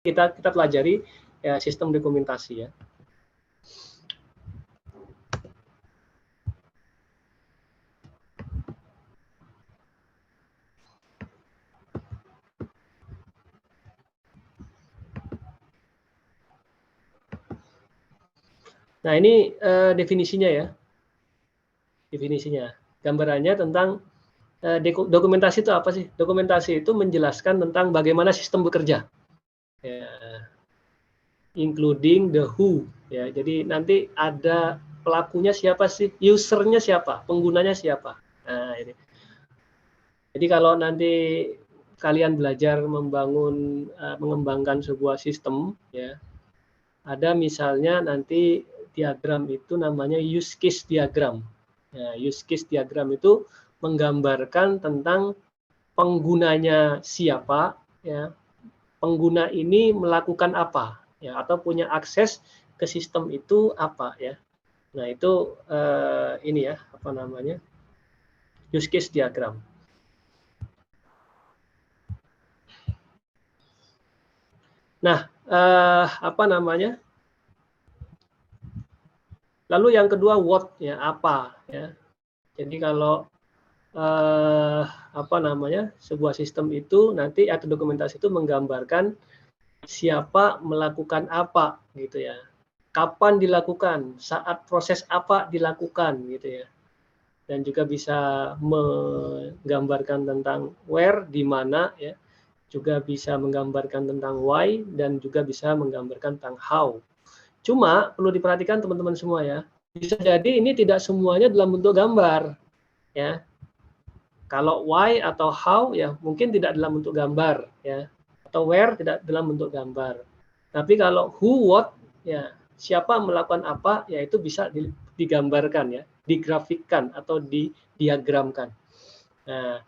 kita pelajari ya, sistem dokumentasi ya. Nah, ini definisinya ya. Definisinya. Gambarannya tentang dokumentasi itu apa sih? Dokumentasi itu menjelaskan tentang bagaimana sistem bekerja. Ya, including the who ya. Jadi nanti ada pelakunya siapa sih? Usernya siapa? Penggunanya siapa? Nah, ini. Jadi kalau nanti kalian belajar mengembangkan sebuah sistem ya, ada misalnya nanti diagram itu namanya use case diagram. Ya, use case diagram itu menggambarkan tentang penggunanya siapa, ya, pengguna ini melakukan apa, ya, atau punya akses ke sistem itu apa, ya. Nah itu ini ya, apa namanya, use case diagram. Nah apa namanya? Lalu yang kedua what ya, apa ya. Jadi kalau apa namanya, sebuah sistem itu nanti atau dokumentasi itu menggambarkan siapa melakukan apa gitu ya, kapan dilakukan, saat proses apa dilakukan gitu ya, dan juga bisa menggambarkan tentang where, di mana ya, juga bisa menggambarkan tentang why, dan juga bisa menggambarkan tentang how. Cuma perlu diperhatikan teman-teman semua ya, bisa jadi ini tidak semuanya dalam bentuk gambar ya. Kalau why atau how ya mungkin tidak dalam bentuk gambar ya, atau where tidak dalam bentuk gambar. Tapi kalau who, what ya, siapa melakukan apa ya, itu bisa digambarkan ya, digrafikkan atau didiagramkan. Nah,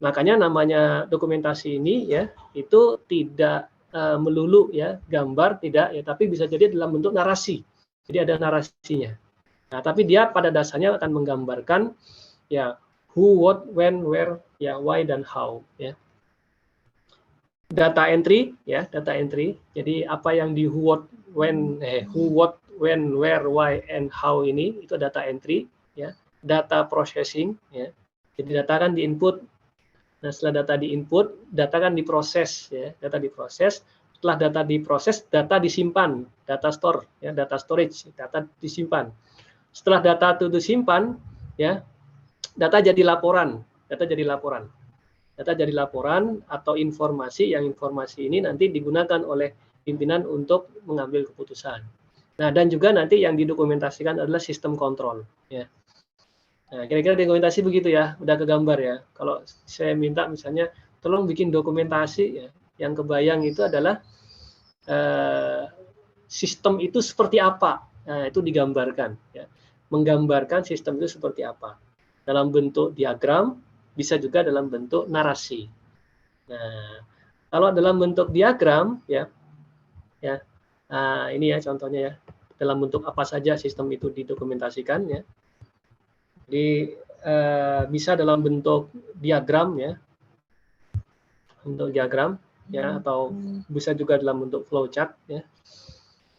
makanya namanya dokumentasi ini ya, itu tidak melulu ya gambar, tidak ya, tapi bisa jadi dalam bentuk narasi. Jadi ada narasinya. Nah, tapi dia pada dasarnya akan menggambarkan ya who, what, when, where, ya why dan how ya. Data entry ya, data entry. Jadi apa yang di who, what, when, who, what, when, where, why, and how ini itu data entry ya. Data processing ya. Jadi data kan di input. Nah, setelah data di input, data kan diproses ya, data diproses. Setelah data diproses, data disimpan, data store ya, data storage, data disimpan. Setelah data itu disimpan ya, data jadi laporan, data jadi laporan. Data jadi laporan atau informasi, yang informasi ini nanti digunakan oleh pimpinan untuk mengambil keputusan. Nah, dan juga nanti yang didokumentasikan adalah sistem kontrol ya. Nah, kira-kira dokumentasi begitu ya, udah kegambar ya. Kalau saya minta misalnya, tolong bikin dokumentasi ya, yang kebayang itu adalah sistem itu seperti apa. Nah, itu digambarkan ya. Menggambarkan sistem itu seperti apa. Dalam bentuk diagram, bisa juga dalam bentuk narasi. Nah, kalau dalam bentuk diagram ya, ini ya contohnya ya. Dalam bentuk apa saja sistem itu didokumentasikan ya. Jadi bisa dalam bentuk diagram ya, bentuk diagram ya, atau bisa juga dalam bentuk flowchart ya,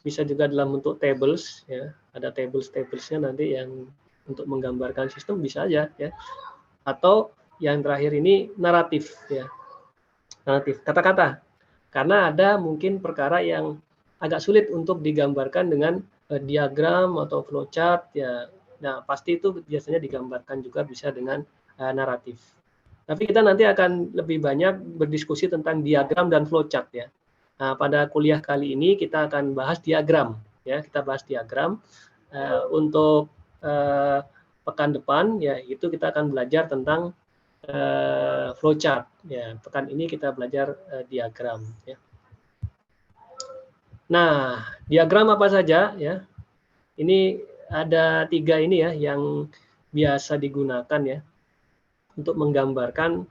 bisa juga dalam bentuk tables ya, ada tablesnya nanti yang untuk menggambarkan sistem bisa aja ya, atau yang terakhir ini naratif ya, naratif kata-kata, karena ada mungkin perkara yang agak sulit untuk digambarkan dengan diagram atau flowchart ya. Nah, pasti itu biasanya digambarkan juga bisa dengan naratif. Tapi kita nanti akan lebih banyak berdiskusi tentang diagram dan flowchart ya. Nah, pada kuliah kali ini kita akan bahas diagram ya, kita bahas diagram. Untuk pekan depan ya, itu kita akan belajar tentang flowchart ya. Pekan ini kita belajar diagram ya. Nah, diagram apa saja ya? Ini ada 3 ini ya yang biasa digunakan ya untuk menggambarkan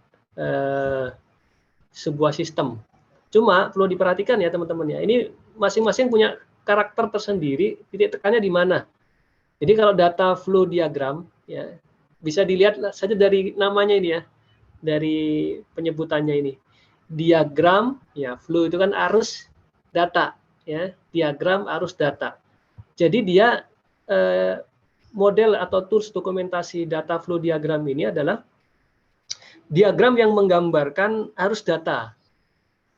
sebuah sistem. Cuma perlu diperhatikan ya teman-teman ya, ini masing-masing punya karakter tersendiri, titik tekannya di mana. Jadi kalau data flow diagram ya, bisa dilihat saja dari namanya ini ya, dari penyebutannya ini. Diagram ya, flow itu kan arus, data, ya, diagram arus data. Jadi dia model atau tools dokumentasi data flow diagram ini adalah diagram yang menggambarkan arus data.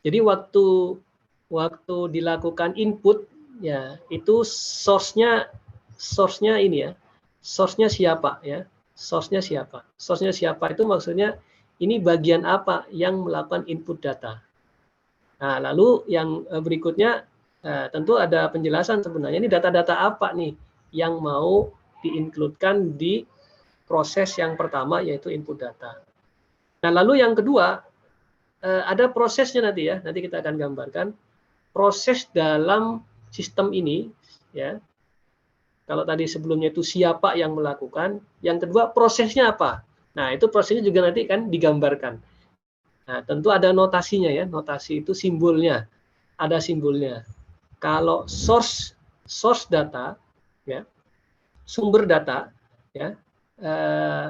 Jadi waktu dilakukan input, ya itu source-nya ini ya, source-nya siapa ya, source-nya siapa. Source-nya siapa itu maksudnya ini bagian apa yang melakukan input data. Nah, lalu yang berikutnya tentu ada penjelasan sebenarnya ini data-data apa nih yang mau di-include-kan di proses yang pertama yaitu input data. Nah, lalu yang kedua ada prosesnya nanti ya, nanti kita akan gambarkan proses dalam sistem ini ya. Kalau tadi sebelumnya itu siapa yang melakukan, yang kedua prosesnya apa. Nah, itu prosesnya juga nanti kan digambarkan. Nah, tentu ada notasinya ya, notasi itu simbolnya, ada simbolnya. Kalau source data ya, sumber data ya,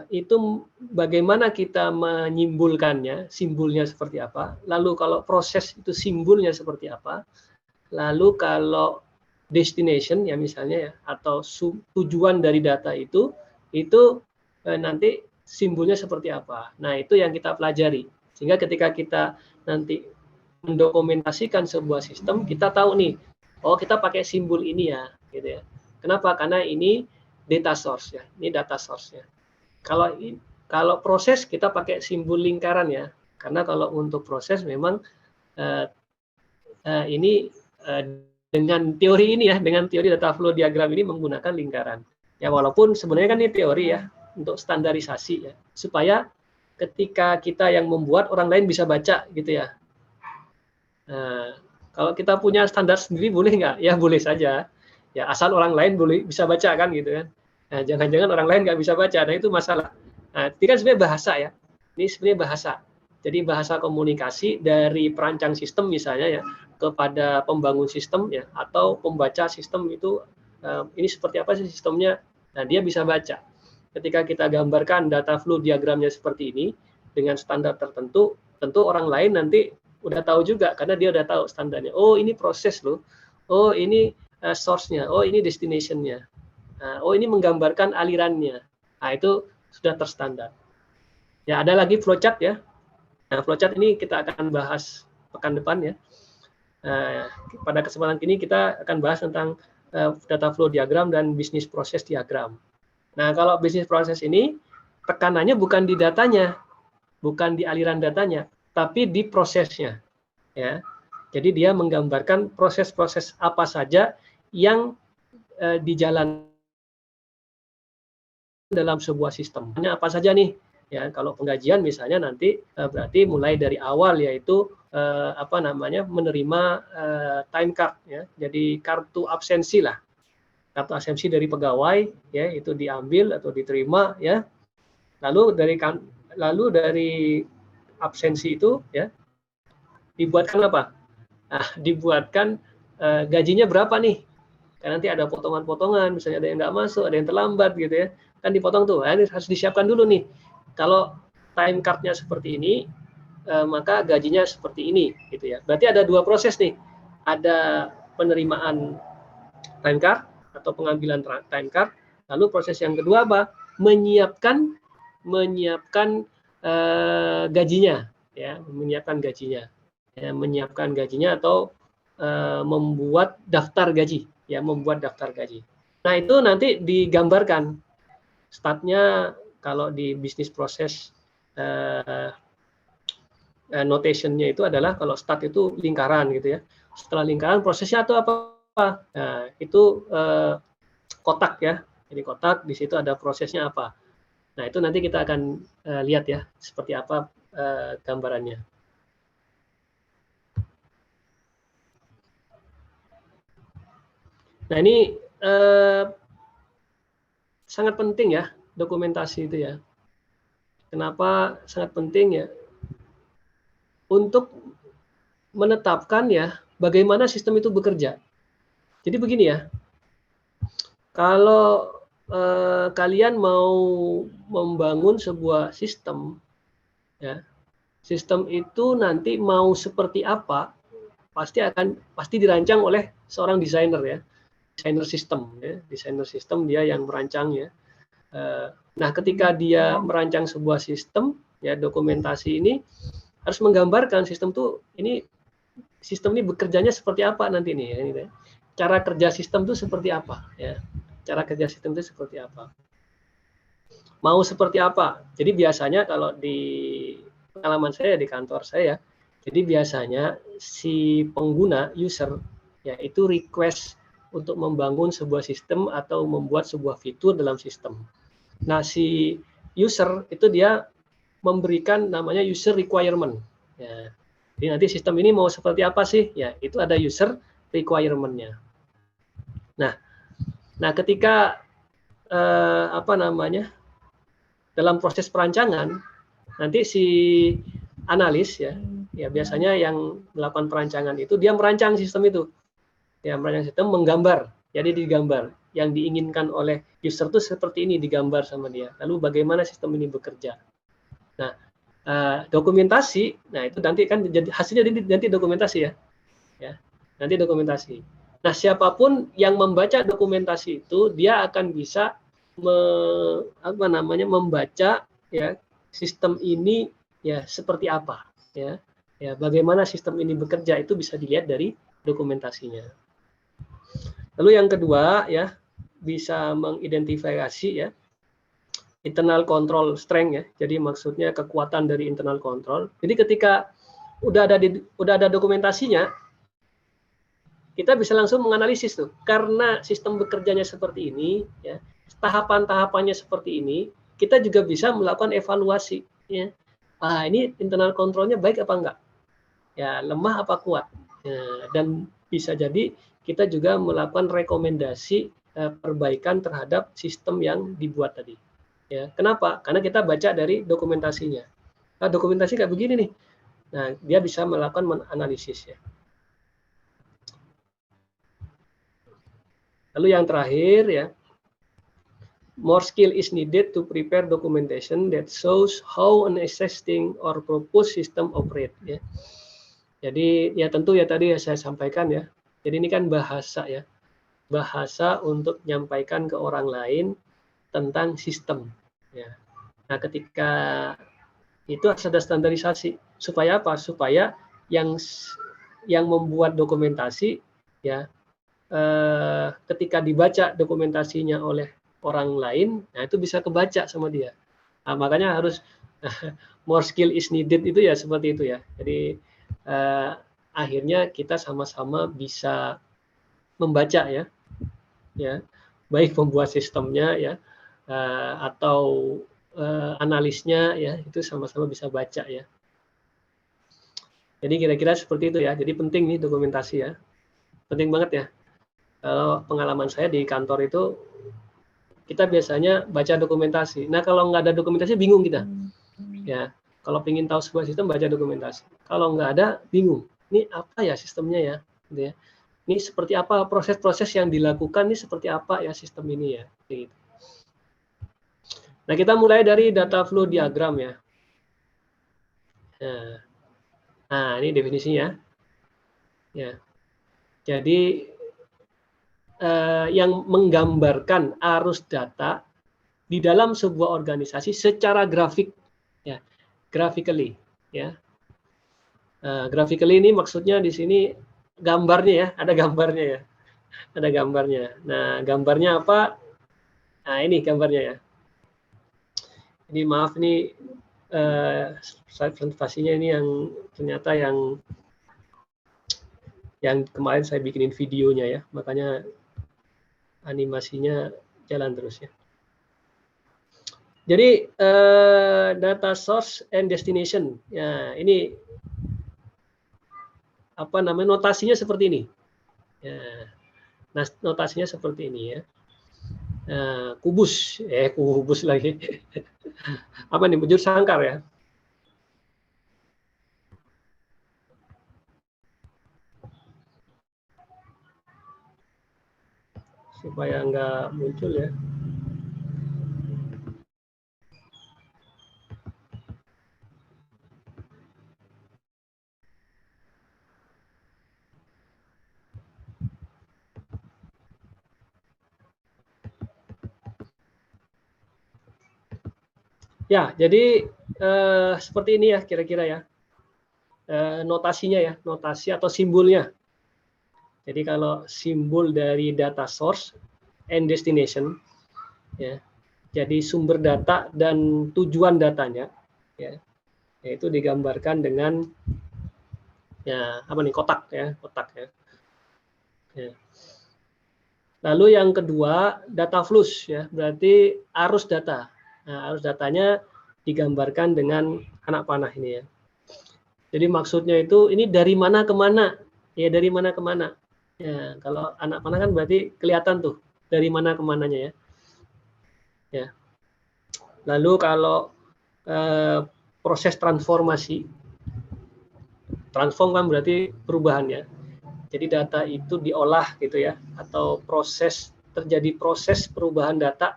itu bagaimana kita menyimpulkannya, simbolnya seperti apa. Lalu kalau proses itu simbolnya seperti apa. Lalu kalau destination ya misalnya ya, atau tujuan dari data itu nanti simbolnya seperti apa. Nah, itu yang kita pelajari. Sehingga ketika kita nanti mendokumentasikan sebuah sistem, kita tahu nih, oh kita pakai simbol ini ya, gitu ya. Kenapa? Karena ini data source ya, ini data source-nya. Kalau proses kita pakai simbol lingkaran ya, karena kalau untuk proses memang ini dengan teori ini ya, dengan teori data flow diagram ini menggunakan lingkaran. Ya walaupun sebenarnya kan ini teori ya, untuk standarisasi ya, supaya ketika kita yang membuat orang lain bisa baca gitu ya. Nah, kalau kita punya standar sendiri boleh nggak? Ya boleh saja. Ya asal orang lain boleh bisa baca kan gitu kan. Nah, jangan-jangan orang lain nggak bisa baca, nah itu masalah. Nah, ini kan sebenarnya bahasa ya. Ini sebenarnya bahasa. Jadi bahasa komunikasi dari perancang sistem misalnya ya kepada pembangun sistem ya atau pembaca sistem itu ini seperti apa sih sistemnya. Nah, dia bisa baca. Ketika kita gambarkan data flow diagramnya seperti ini dengan standar tertentu, tentu orang lain nanti udah tahu juga karena dia udah tahu standarnya. Oh, ini proses loh. Oh, ini source-nya. Oh, ini destination-nya. Oh, ini menggambarkan alirannya. Nah, itu sudah terstandar. Ya, ada lagi flowchart ya. Nah, flowchart ini kita akan bahas pekan depan ya. Pada kesempatan ini kita akan bahas tentang data flow diagram dan bisnis proses diagram. Nah, kalau bisnis proses ini tekanannya bukan di datanya, bukan di aliran datanya, tapi di prosesnya. Ya. Jadi dia menggambarkan proses-proses apa saja yang dijalankan dalam sebuah sistem. Apa saja nih? Ya, kalau penggajian misalnya nanti berarti mulai dari awal yaitu menerima time card ya. Jadi kartu absensi lah. Kartu absensi dari pegawai ya itu diambil atau diterima ya. Lalu dari absensi itu ya dibuatkan apa? Nah, dibuatkan gajinya berapa nih? Karena nanti ada potongan-potongan, misalnya ada yang nggak masuk, ada yang terlambat gitu ya, kan dipotong tuh. Ini harus disiapkan dulu nih. Kalau time card-nya seperti ini, maka gajinya seperti ini, gitu ya. Berarti ada dua proses nih. Ada penerimaan time card atau pengambilan time card. Lalu proses yang kedua apa? Menyiapkan gajinya, ya, menyiapkan gajinya, ya, menyiapkan gajinya atau membuat daftar gaji. Ya, membuat daftar gaji. Nah, itu nanti digambarkan startnya kalau di bisnis proses notation-nya itu adalah kalau start itu lingkaran gitu ya. Setelah lingkaran prosesnya atau apa? Nah, itu kotak ya. Jadi kotak di situ ada prosesnya apa. Nah, itu nanti kita akan lihat ya seperti apa gambarannya. Nah, ini sangat penting ya dokumentasi itu ya. Kenapa sangat penting ya? Untuk menetapkan ya bagaimana sistem itu bekerja. Jadi begini ya, kalau kalian mau membangun sebuah sistem, ya, sistem itu nanti mau seperti apa, pasti dirancang oleh seorang desainer ya, desainer sistem ya, desainer sistem dia yang merancang ya. Nah, ketika dia merancang sebuah sistem ya, dokumentasi ini harus menggambarkan sistem ini bekerjanya seperti apa nanti nih ya. Cara kerja sistem itu seperti apa ya. Cara kerja sistem itu seperti apa. Mau seperti apa. Jadi biasanya kalau di pengalaman saya di kantor saya, jadi biasanya si pengguna user ya itu request untuk membangun sebuah sistem atau membuat sebuah fitur dalam sistem. Nah, si user itu dia memberikan namanya user requirement. Ya. Jadi nanti sistem ini mau seperti apa sih? Ya, itu ada user requirement-nya. Nah, ketika dalam proses perancangan, nanti si analis ya biasanya yang melakukan perancangan itu dia merancang sistem itu. Ya, merancang sistem, menggambar. Jadi digambar. Yang diinginkan oleh user itu seperti ini digambar sama dia. Lalu bagaimana sistem ini bekerja. Nah, dokumentasi, nah itu nanti kan jadi hasilnya nanti dokumentasi ya. Nanti dokumentasi. Nah, siapapun yang membaca dokumentasi itu dia akan bisa membaca ya sistem ini ya seperti apa ya. Ya, bagaimana sistem ini bekerja itu bisa dilihat dari dokumentasinya. Lalu yang kedua ya, bisa mengidentifikasi ya internal control strength ya. Jadi maksudnya kekuatan dari internal control. Jadi ketika udah ada dokumentasinya, kita bisa langsung menganalisis tuh. Karena sistem bekerjanya seperti ini ya, tahapan-tahapannya seperti ini, kita juga bisa melakukan evaluasi ya. Ini internal controlnya baik apa enggak? Ya, lemah apa kuat? Ya, dan bisa jadi kita juga melakukan rekomendasi perbaikan terhadap sistem yang dibuat tadi. Ya, kenapa? Karena kita baca dari dokumentasinya. Dokumentasi kayak begini nih. Nah, dia bisa melakukan analisis ya. Lalu yang terakhir ya, more skill is needed to prepare documentation that shows how an existing or proposed system operate ya. Jadi ya tentu ya tadi saya sampaikan ya. Jadi ini kan bahasa ya. Bahasa untuk menyampaikan ke orang lain tentang sistem ya. Nah, ketika itu harus ada standarisasi supaya apa? Supaya yang membuat dokumentasi ya ketika dibaca dokumentasinya oleh orang lain, nah itu bisa kebaca sama dia. Nah, makanya harus more skill is needed itu ya seperti itu ya. Jadi akhirnya kita sama-sama bisa membaca ya, baik pembuat sistemnya ya atau analisnya ya itu sama-sama bisa baca ya. Jadi kira-kira seperti itu ya. Jadi penting nih dokumentasi ya, penting banget ya. Kalau pengalaman saya di kantor itu kita biasanya baca dokumentasi. Nah, kalau nggak ada dokumentasi bingung kita. Ya, kalau ingin tahu sebuah sistem baca dokumentasi. Kalau nggak ada bingung. Ini apa ya sistemnya ya? Gitu ya. Ini seperti apa proses-proses yang dilakukan ini seperti apa ya sistem ini ya. Gitu. Nah, kita mulai dari data flow diagram ya. Nah, ini definisinya. Ya. Jadi yang menggambarkan arus data di dalam sebuah organisasi secara grafik ya, graphically ya. Graphically ini maksudnya di sini gambarnya ya, ada gambarnya ya. Ada gambarnya. Nah, gambarnya apa? Nah, ini gambarnya ya. Ini maaf nih slide presentasinya ini yang ternyata yang kemarin saya bikinin videonya ya, makanya animasinya jalan terus ya. Jadi data source and destination, ya ini apa namanya notasinya seperti ini. Ya, nah notasinya seperti ini ya. Kubus lagi. Apa nih bujur sangkar ya? Supaya nggak muncul ya. Ya, jadi seperti ini ya kira-kira ya. Notasinya ya, notasi atau simbolnya. Jadi kalau simbol dari data source and destination, ya, jadi sumber data dan tujuan datanya, ya, yaitu digambarkan dengan ya apa nih kotak ya, kotak ya. Ya. Lalu yang kedua data flows ya, berarti arus data. Nah, arus datanya digambarkan dengan anak panah ini ya. Jadi maksudnya itu ini dari mana ke mana? Ya dari mana ke mana? Ya, kalau anak panah kan berarti kelihatan tuh dari mana ke mananya ya. Ya. Lalu kalau proses transformasi, transform kan berarti perubahan ya. Jadi data itu diolah gitu ya, atau terjadi proses perubahan data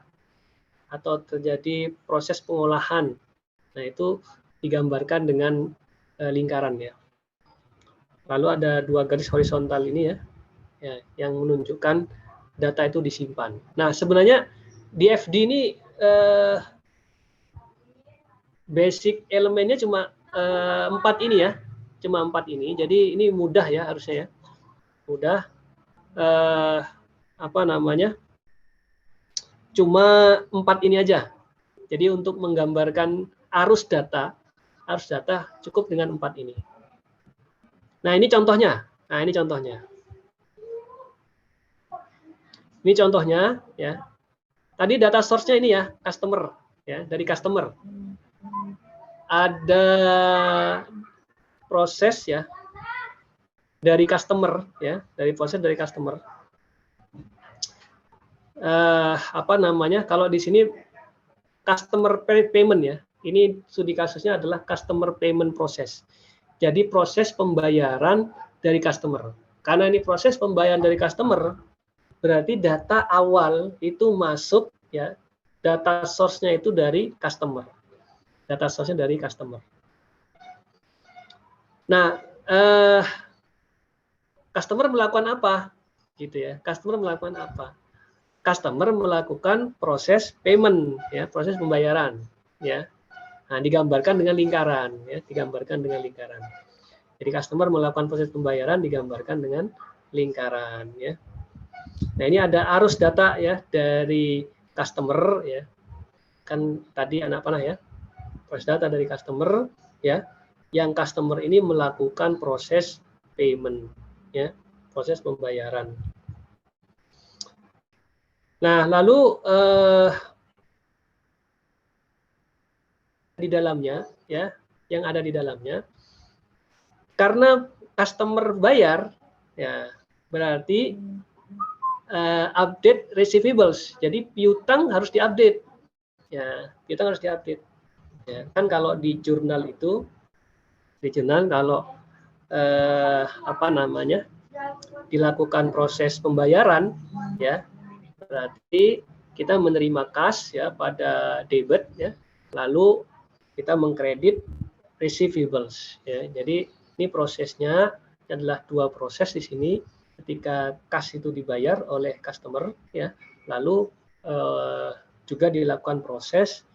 atau terjadi proses pengolahan. Nah itu digambarkan dengan lingkaran ya. Lalu ada dua garis horizontal ini ya, yang menunjukkan data itu disimpan. Nah sebenarnya di FD ini basic elemennya cuma 4 ini ya, cuma 4 ini. Jadi ini mudah ya harusnya ya, mudah. Apa namanya? Cuma 4 ini aja. Jadi untuk menggambarkan arus data cukup dengan 4 ini. Nah ini contohnya. Nah ini contohnya. Ini contohnya ya. Tadi data source-nya ini ya, customer ya, dari customer. Ada proses ya dari customer ya, dari proses dari customer. Apa namanya? Kalau di sini customer payment ya. Ini studi kasusnya adalah customer payment process. Jadi proses pembayaran dari customer. Karena ini proses pembayaran dari customer, berarti data awal itu masuk ya, data source-nya itu dari customer. Data source-nya dari customer. Nah, customer melakukan apa? Gitu ya. Customer melakukan apa? Customer melakukan proses payment ya, proses pembayaran ya. Nah, digambarkan dengan lingkaran ya, digambarkan dengan lingkaran. Jadi customer melakukan proses pembayaran digambarkan dengan lingkaran ya. Nah, ini ada arus data ya dari customer ya. Kan tadi anak panah ya. Proses data dari customer ya. Yang customer ini melakukan proses payment ya, proses pembayaran. Nah, lalu di dalamnya ya, yang ada di dalamnya, karena customer bayar ya, berarti update receivables. Jadi piutang harus diupdate ya, piutang harus diupdate ya. Kan kalau di jurnal itu, di jurnal kalau apa namanya, dilakukan proses pembayaran ya, berarti kita menerima kas ya pada debit ya, lalu kita mengkredit receivables ya. Jadi ini prosesnya adalah dua proses di sini. Ketika kas itu dibayar oleh customer ya, lalu juga dilakukan proses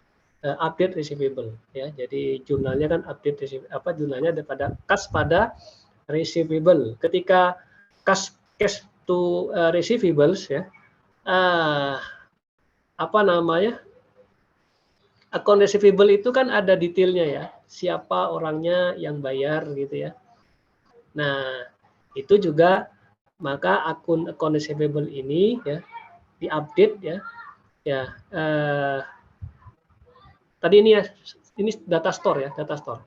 update receivable ya. Jadi jurnalnya kan update receivable, apa jurnalnya daripada kas pada receivable. Ketika cash to receivables ya, apa namanya, account receivable itu kan ada detailnya ya, siapa orangnya yang bayar gitu ya. Nah itu juga maka account receivable ini ya diupdate ya, ya tadi ini ya, ini data store ya, data store.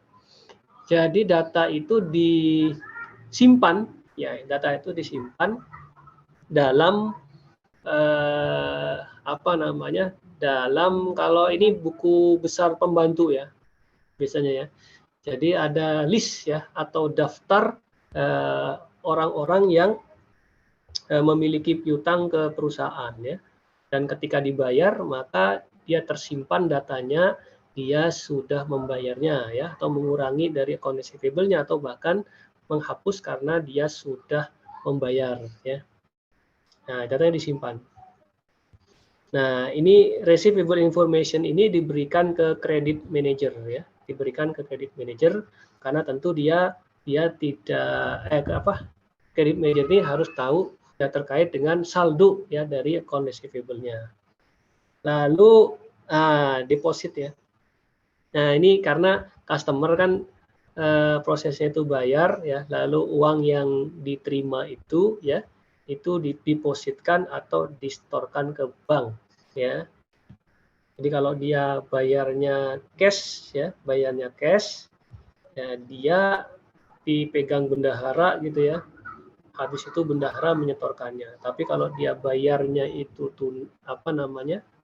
Jadi data itu disimpan ya, data itu disimpan dalam apa namanya, dalam, kalau ini buku besar pembantu ya biasanya ya. Jadi ada list ya atau daftar orang-orang yang memiliki piutang ke perusahaan ya. Dan ketika dibayar maka dia tersimpan datanya, dia sudah membayarnya ya, atau mengurangi dari account receivable-nya, atau bahkan menghapus karena dia sudah membayar ya. Nah, datanya disimpan. Nah, ini receivable information ini diberikan ke credit manager ya, diberikan ke credit manager karena tentu dia tidak credit manager ini harus tahu ya terkait dengan saldo ya dari account receivable-nya. Lalu deposit ya. Nah, ini karena customer kan prosesnya itu bayar ya, lalu uang yang diterima itu ya itu didepositkan atau distorkan ke bank ya. Jadi kalau dia bayarnya cash ya, bayarnya cash ya, dia dipegang bendahara gitu ya. Habis itu bendahara menyetorkannya. Tapi kalau dia bayarnya itu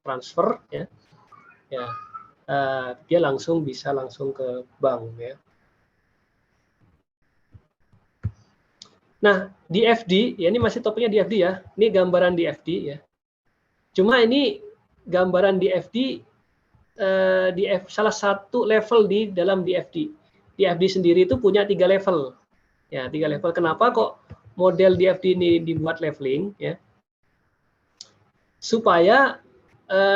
transfer ya, ya dia bisa langsung ke bank ya. Nah, di FD, ya ini masih topiknya di FD ya. Ini gambaran di FD ya. Cuma ini gambaran di FD salah satu level di dalam DFD. DFD sendiri itu punya 3 level. Ya, 3 level. Kenapa kok model DFD ini dibuat leveling ya? Supaya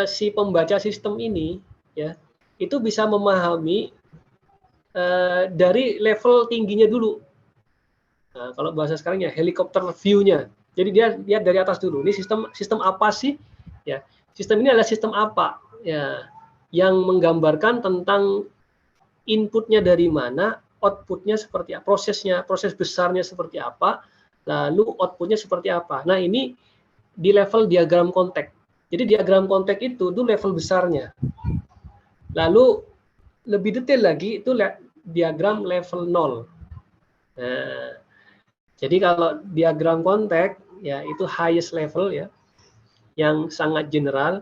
si pembaca sistem ini ya, itu bisa memahami dari level tingginya dulu. Nah, kalau bahasa sekarang ya helikopter view-nya. Jadi dia lihat dari atas dulu. Ini sistem apa sih? Ya, sistem ini adalah sistem apa? Ya, yang menggambarkan tentang inputnya dari mana, outputnya seperti apa, proses besarnya seperti apa, lalu outputnya seperti apa. Nah, ini di level diagram kontek. Jadi diagram kontek itu level besarnya. Lalu lebih detail lagi itu diagram level 0. Nah, jadi kalau diagram kontek ya itu highest level ya, yang sangat general,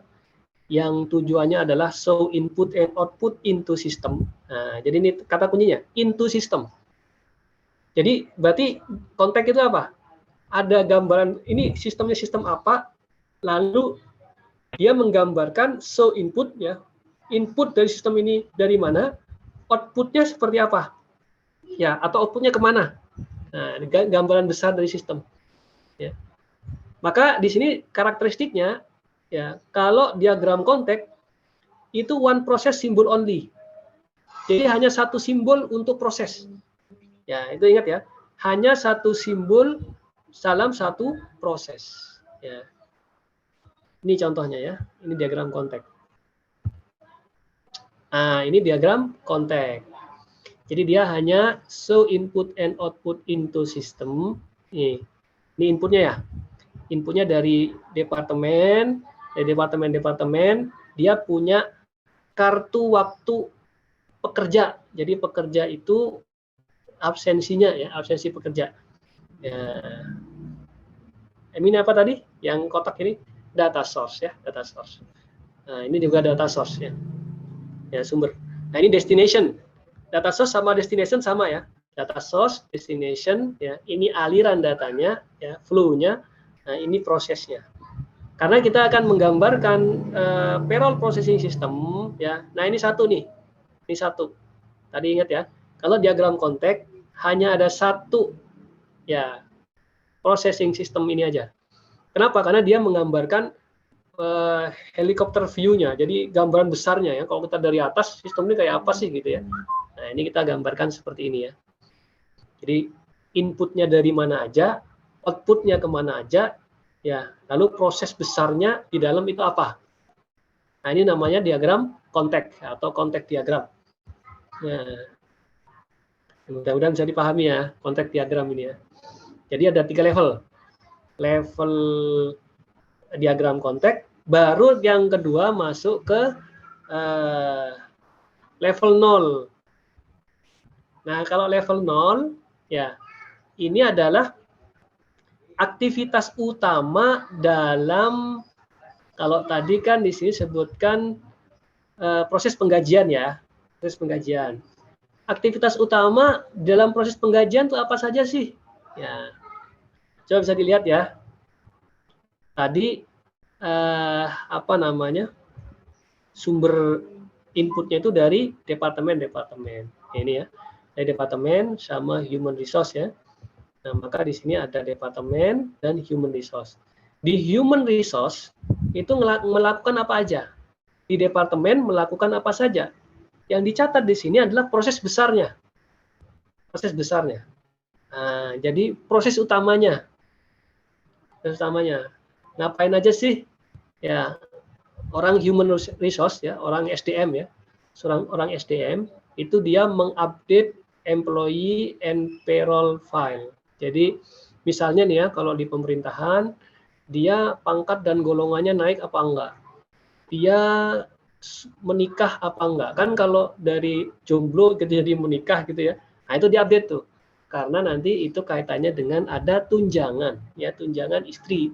yang tujuannya adalah show input and output into system. Nah, jadi ini kata kuncinya, into system. Jadi berarti konteks itu apa? Ada gambaran, ini sistemnya sistem apa, lalu dia menggambarkan show input ya, input dari sistem ini dari mana, outputnya seperti apa, ya atau outputnya kemana. Nah, gambaran besar dari sistem. Ya. Maka di sini karakteristiknya, ya kalau diagram konteks itu one process symbol only. Jadi hanya satu simbol untuk proses. Ya, itu ingat ya. Hanya satu simbol dalam satu proses. Ya. Ini contohnya ya. Ini diagram konteks. Nah, ini diagram konteks. Jadi dia hanya show input and output into system. Ini inputnya ya. Inputnya dari departemen, dia punya kartu waktu pekerja. Jadi pekerja itu absensinya ya, absensi pekerja. Ya. Ini apa tadi? Yang kotak ini data source ya, data source. Nah, ini juga data source ya. Ya, sumber. Nah, ini destination. Data source sama destination sama ya. Data source, destination ya. Ini aliran datanya ya, flow-nya. Nah, ini prosesnya. Karena kita akan menggambarkan payroll processing system ya. Nah, ini satu nih. Ini satu. Tadi ingat ya. Kalau diagram konteks hanya ada satu ya processing system ini aja. Kenapa? Karena dia menggambarkan helikopter view-nya. Jadi gambaran besarnya ya. Kalau kita dari atas sistem ini kayak apa sih gitu ya. Nah, ini kita gambarkan seperti ini ya. Jadi inputnya dari mana aja, outputnya kemana aja, ya. Lalu proses besarnya di dalam itu apa? Nah, ini namanya diagram konteks atau konteks diagram. Nah, mudah-mudahan bisa dipahami ya konteks diagram ini ya. Jadi ada 3 level. Level diagram konteks, baru yang kedua masuk ke level 0. Nah, kalau level 0 ya ini adalah aktivitas utama dalam, kalau tadi kan di sini sebutkan proses penggajian ya, proses penggajian. Aktivitas utama dalam proses penggajian itu apa saja sih? Ya, coba bisa dilihat ya. Tadi sumber inputnya itu dari departemen. Ini ya, dari departemen sama human resource ya. Nah, maka di sini ada departemen dan human resource. Di human resource itu melakukan apa aja? Di departemen melakukan apa saja? Yang dicatat di sini adalah proses besarnya. Proses besarnya. Nah, jadi proses utamanya. Proses utamanya. Ngapain aja sih? Ya, orang human resource ya, orang SDM ya. Seorang orang SDM itu dia mengupdate employee and payroll file. Jadi misalnya nih ya, kalau di pemerintahan dia pangkat dan golongannya naik apa enggak? Dia menikah apa enggak? Kan kalau dari jomblo jadi menikah gitu ya. Nah, itu diupdate tuh. Karena nanti itu kaitannya dengan ada tunjangan, ya, tunjangan istri.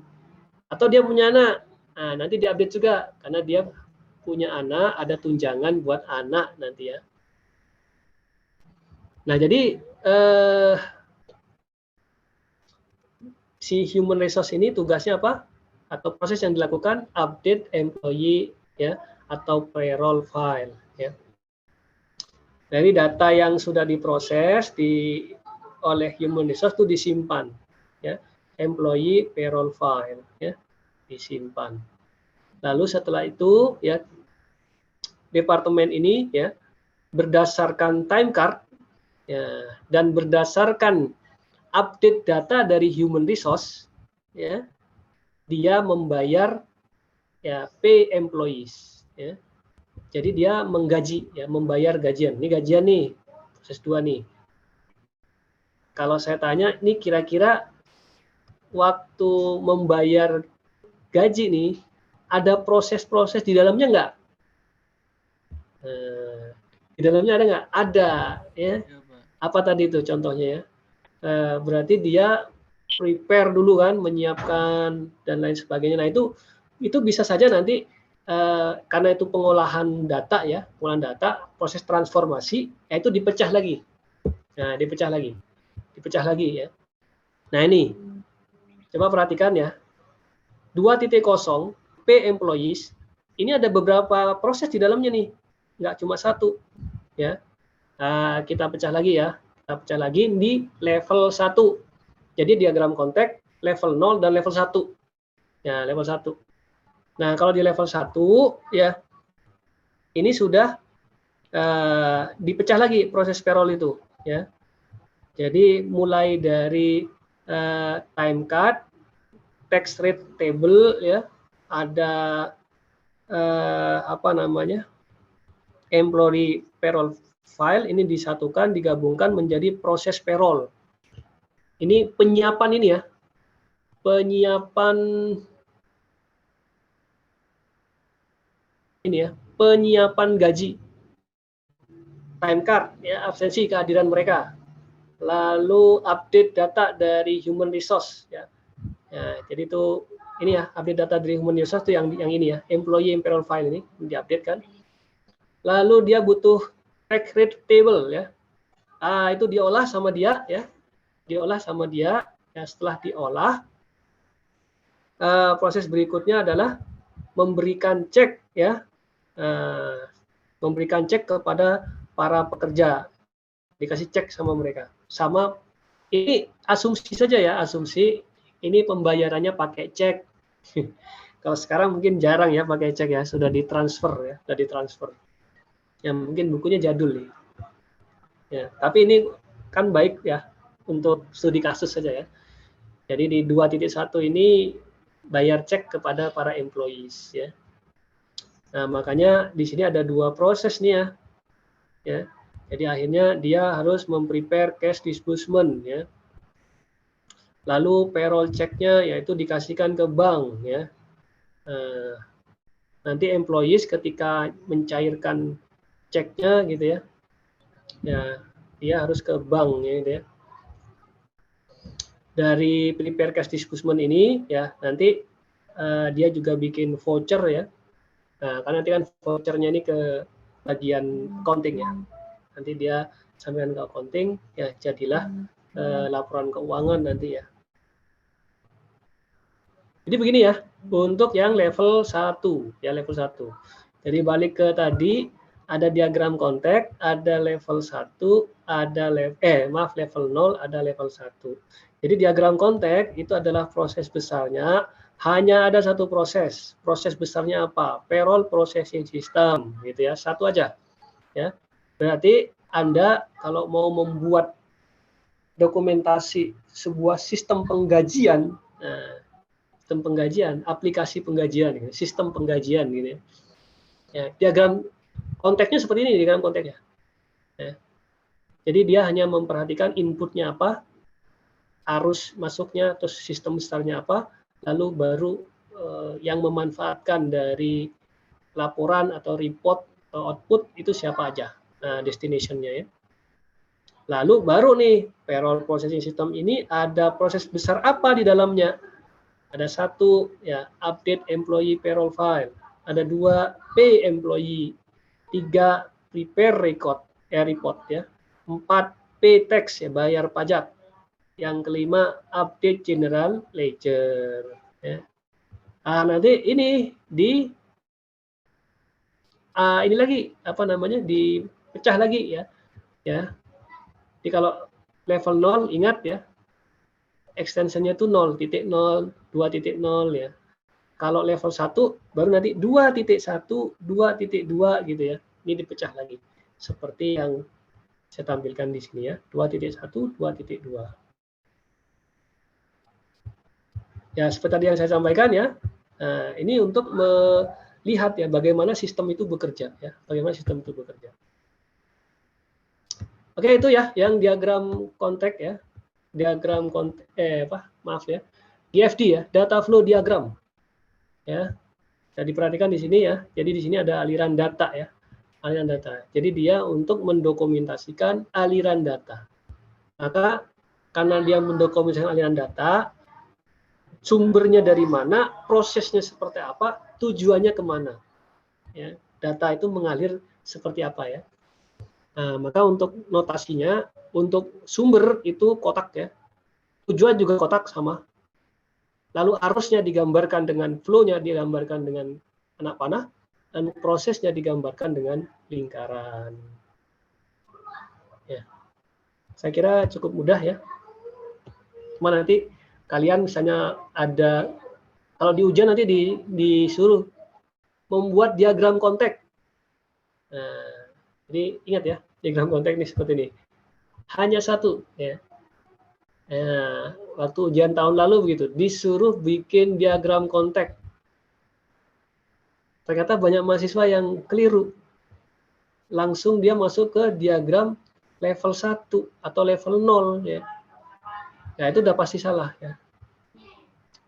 Atau dia punya anak. Nah, nanti diupdate juga karena dia punya anak, ada tunjangan buat anak nanti ya. Nah, jadi si human resource ini tugasnya apa? Atau proses yang dilakukan update employee ya atau payroll file ya. Dari data yang sudah diproses oleh human resource itu disimpan ya, employee payroll file ya, disimpan. Lalu setelah itu ya departemen ini ya berdasarkan time card ya, dan berdasarkan update data dari human resource ya, dia membayar ya pay employees ya. Jadi dia menggaji ya, membayar gajian. Ini gajian nih, proses 2 nih. Kalau saya tanya, ini kira-kira waktu membayar gaji nih, ada proses-proses di dalamnya nggak? Di dalamnya ada nggak? Ada ya. Apa tadi itu contohnya ya? Berarti dia prepare dulu kan, menyiapkan dan lain sebagainya. Nah itu bisa saja nanti karena itu pengolahan data ya, pengolahan data, proses transformasi, ya itu dipecah lagi. Nah, dipecah lagi ya. Nah ini, coba perhatikan ya, 2.0 P employees, ini ada beberapa proses di dalamnya nih, nggak cuma satu ya. Nah, kita pecah lagi ya, kita pecah lagi di level 1. Jadi diagram konteks level 0 dan level 1. Ya, level 1. Nah, kalau di level 1 ya ini sudah dipecah lagi proses payroll itu ya. Jadi mulai dari time card, tax rate table ya, ada apa namanya? Employee payroll file ini disatukan, digabungkan menjadi proses payroll. Ini penyiapan ini ya. Penyiapan ini ya, penyiapan gaji, time card ya, absensi kehadiran mereka, lalu update data dari human resource ya. Ya, jadi itu ini ya, update data dari human resource itu yang ini ya, employee and payroll file ini diupdate kan. Lalu dia butuh tax rate table ya. Itu diolah sama dia ya. Diolah sama dia. Ya, setelah diolah proses berikutnya adalah memberikan cek ya. Memberikan cek kepada para pekerja. Dikasih cek sama mereka. Sama ini asumsi saja ya, asumsi ini pembayarannya pakai cek. Kalau sekarang mungkin jarang ya pakai cek ya, sudah ditransfer ya, sudah ditransfer. Ya mungkin bukunya jadul nih. Ya, tapi ini kan baik ya untuk studi kasus saja ya. Jadi di 2.1 ini bayar cek kepada para employees ya. Nah, makanya di sini ada 2 proses nih ya. Ya. Jadi akhirnya dia harus memprepare cash disbursement ya. Lalu payroll checknya yaitu dikasihkan ke bank ya. Nanti employees ketika mencairkan ceknya gitu ya. Ya, dia harus ke bank ya gitu ya. Dari prepare cash disbursement ini ya nanti dia juga bikin voucher ya. Nah, karena nanti kan vouchernya ini ke bagian accounting ya. Nanti dia sampaikan ke accounting ya, jadilah laporan keuangan nanti ya. Jadi begini ya, untuk yang level 1 ya, level 1. Jadi balik ke tadi, ada diagram konteks, ada level 1, ada level 0, ada level 1. Jadi diagram konteks itu adalah proses besarnya, hanya ada satu proses. Proses besarnya apa? Payroll processing system, gitu ya. Satu aja, ya. Berarti Anda kalau mau membuat dokumentasi sebuah sistem penggajian, sistem penggajian, aplikasi penggajian, sistem penggajian, gitu ya. Ya, diagram konteksnya seperti ini, diagram konteksnya. Ya. Jadi dia hanya memperhatikan inputnya apa, arus masuknya, terus sistem besarnya apa, lalu baru yang memanfaatkan dari laporan atau report atau output itu siapa aja, destination-nya ya. Lalu baru nih payroll processing system ini ada proses besar apa di dalamnya? Ada satu ya update employee payroll file, ada dua pay employee, tiga prepare report ya, empat pay tax ya bayar pajak. Yang kelima update general ledger ya. Nanti ini ini lagi apa namanya dipecah lagi ya. Jadi kalau level 0 ingat ya extensionnya itu 0.0, 2.0 ya. Kalau level 1 baru nanti 2.1, 2.2 gitu ya. Ini dipecah lagi seperti yang saya tampilkan di sini ya, 2.1, 2.2. Ya, seperti tadi yang saya sampaikan ya, ini untuk melihat ya bagaimana sistem itu bekerja ya, bagaimana sistem itu bekerja. Oke, itu ya yang diagram konteks ya, diagram konteks maaf ya, DFD ya, data flow diagram ya. Bisa diperhatikan di sini ya. Jadi di sini ada aliran data ya, aliran data. Jadi dia untuk mendokumentasikan aliran data. Maka karena dia mendokumentasikan aliran data, sumbernya dari mana, prosesnya seperti apa, tujuannya kemana. Ya, data itu mengalir seperti apa ya. Nah, maka untuk notasinya, untuk sumber itu kotak ya, tujuan juga kotak sama. Lalu arusnya digambarkan dengan flow-nya digambarkan dengan anak panah, dan prosesnya digambarkan dengan lingkaran. Ya, saya kira cukup mudah ya. Cuma nanti kalian misalnya ada, kalau di ujian nanti disuruh membuat diagram konteks. Nah, jadi ingat ya, diagram konteks ini seperti ini. Hanya satu ya. Nah, waktu ujian tahun lalu begitu, disuruh bikin diagram konteks. Ternyata banyak mahasiswa yang keliru. Langsung dia masuk ke diagram level 1 atau level 0 ya. Nah, itu udah pasti salah ya.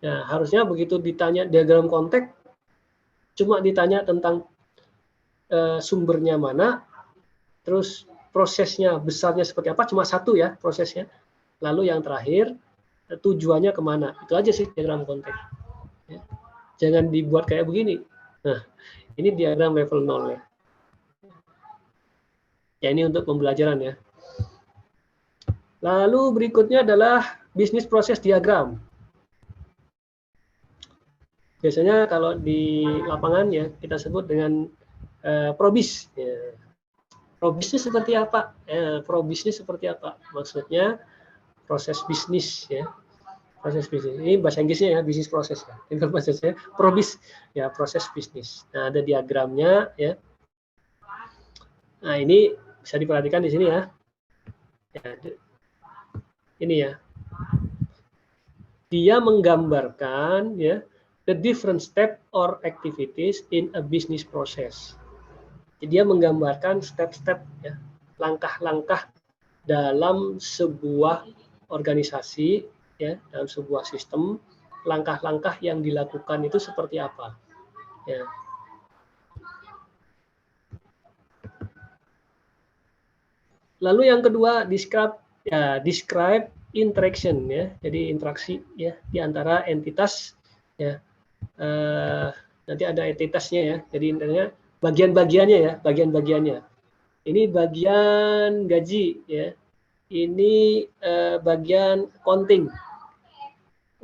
Nah, harusnya begitu ditanya diagram konteks, cuma ditanya tentang sumbernya mana, terus prosesnya besarnya seperti apa, cuma satu ya prosesnya. Lalu yang terakhir, tujuannya kemana. Itu aja sih diagram konteks. Ya. Jangan dibuat kayak begini. Nah, ini diagram level 0 ya. Ya, ini untuk pembelajaran ya. Lalu berikutnya adalah bisnis proses diagram. Biasanya kalau di lapangan ya kita sebut dengan probis. Ya. Probisnya seperti apa? Probisnya seperti apa? Maksudnya proses bisnis ya, proses bisnis. Ini bahasa Inggrisnya ya, bisnis proses ya. Ini bahasanya probis ya, proses bisnis. Nah, ada diagramnya ya. Nah, ini bisa diperhatikan di sini ya. Ini ya. Dia menggambarkan ya the different step or activities in a business process. Jadi dia menggambarkan step-step ya, langkah-langkah dalam sebuah organisasi ya, dalam sebuah sistem, langkah-langkah yang dilakukan itu seperti apa ya. Lalu yang kedua describe interaction ya, jadi interaksi ya di antara entitas ya. Nanti ada entitasnya ya, jadi intinya bagian-bagiannya ya, bagian-bagiannya. Ini bagian gaji ya, ini bagian accounting.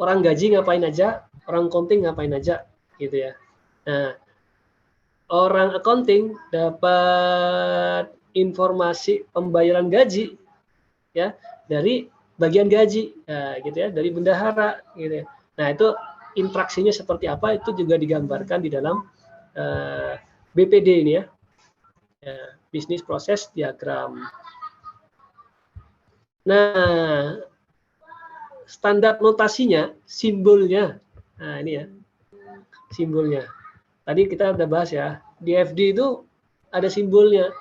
Orang gaji ngapain aja, orang accounting ngapain aja, gitu ya. Nah, orang accounting dapat informasi pembayaran gaji ya dari bagian gaji, gitu ya, dari bendahara, gitu ya. Nah, itu interaksinya seperti apa itu juga digambarkan di dalam BPD ini ya. Business Process Diagram. Nah, standar notasinya, simbolnya. Nah, ini ya, simbolnya. Tadi kita udah bahas ya, di FD itu ada simbolnya.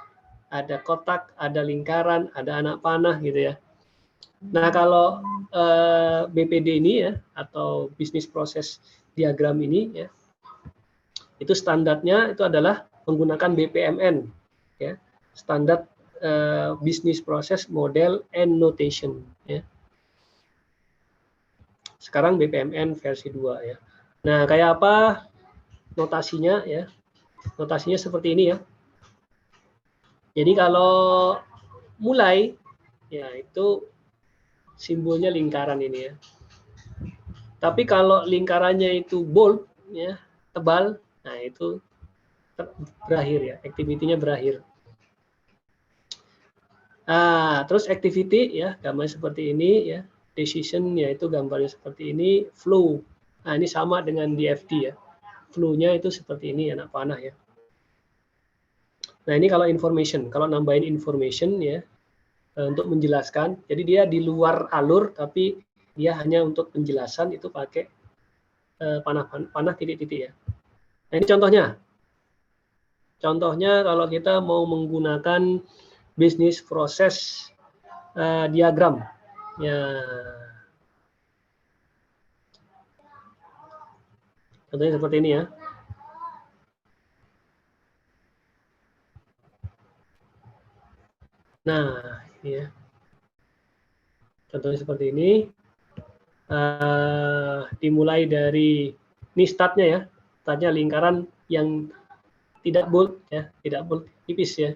Ada kotak, ada lingkaran, ada anak panah gitu ya. Nah, kalau BPD ini ya, atau Business Process Diagram ini ya, itu standarnya itu adalah menggunakan BPMN ya, standar Business Process Model and Notation ya. Sekarang BPMN versi 2 ya. Nah, kayak apa notasinya ya? Notasinya seperti ini ya. Jadi kalau mulai ya itu simbolnya lingkaran ini ya. Tapi kalau lingkarannya itu bold ya, tebal, nah itu berakhir ya, activity-nya berakhir. Nah, terus activity ya, gambarnya seperti ini ya. Decision yaitu gambarnya seperti ini, flow. Nah, ini sama dengan di FD ya. Flow-nya itu seperti ini anak panah ya. Nah, ini kalau information, kalau nambahin information ya untuk menjelaskan. Jadi dia di luar alur tapi dia hanya untuk penjelasan itu pakai panah titik-titik ya. Nah, ini contohnya. Contohnya kalau kita mau menggunakan business process diagram. Ya. Contohnya seperti ini ya. Nah, ini ya. Contohnya seperti ini. Dimulai dari ini startnya ya. Startnya lingkaran yang tidak bold ya, tidak bold, tipis ya.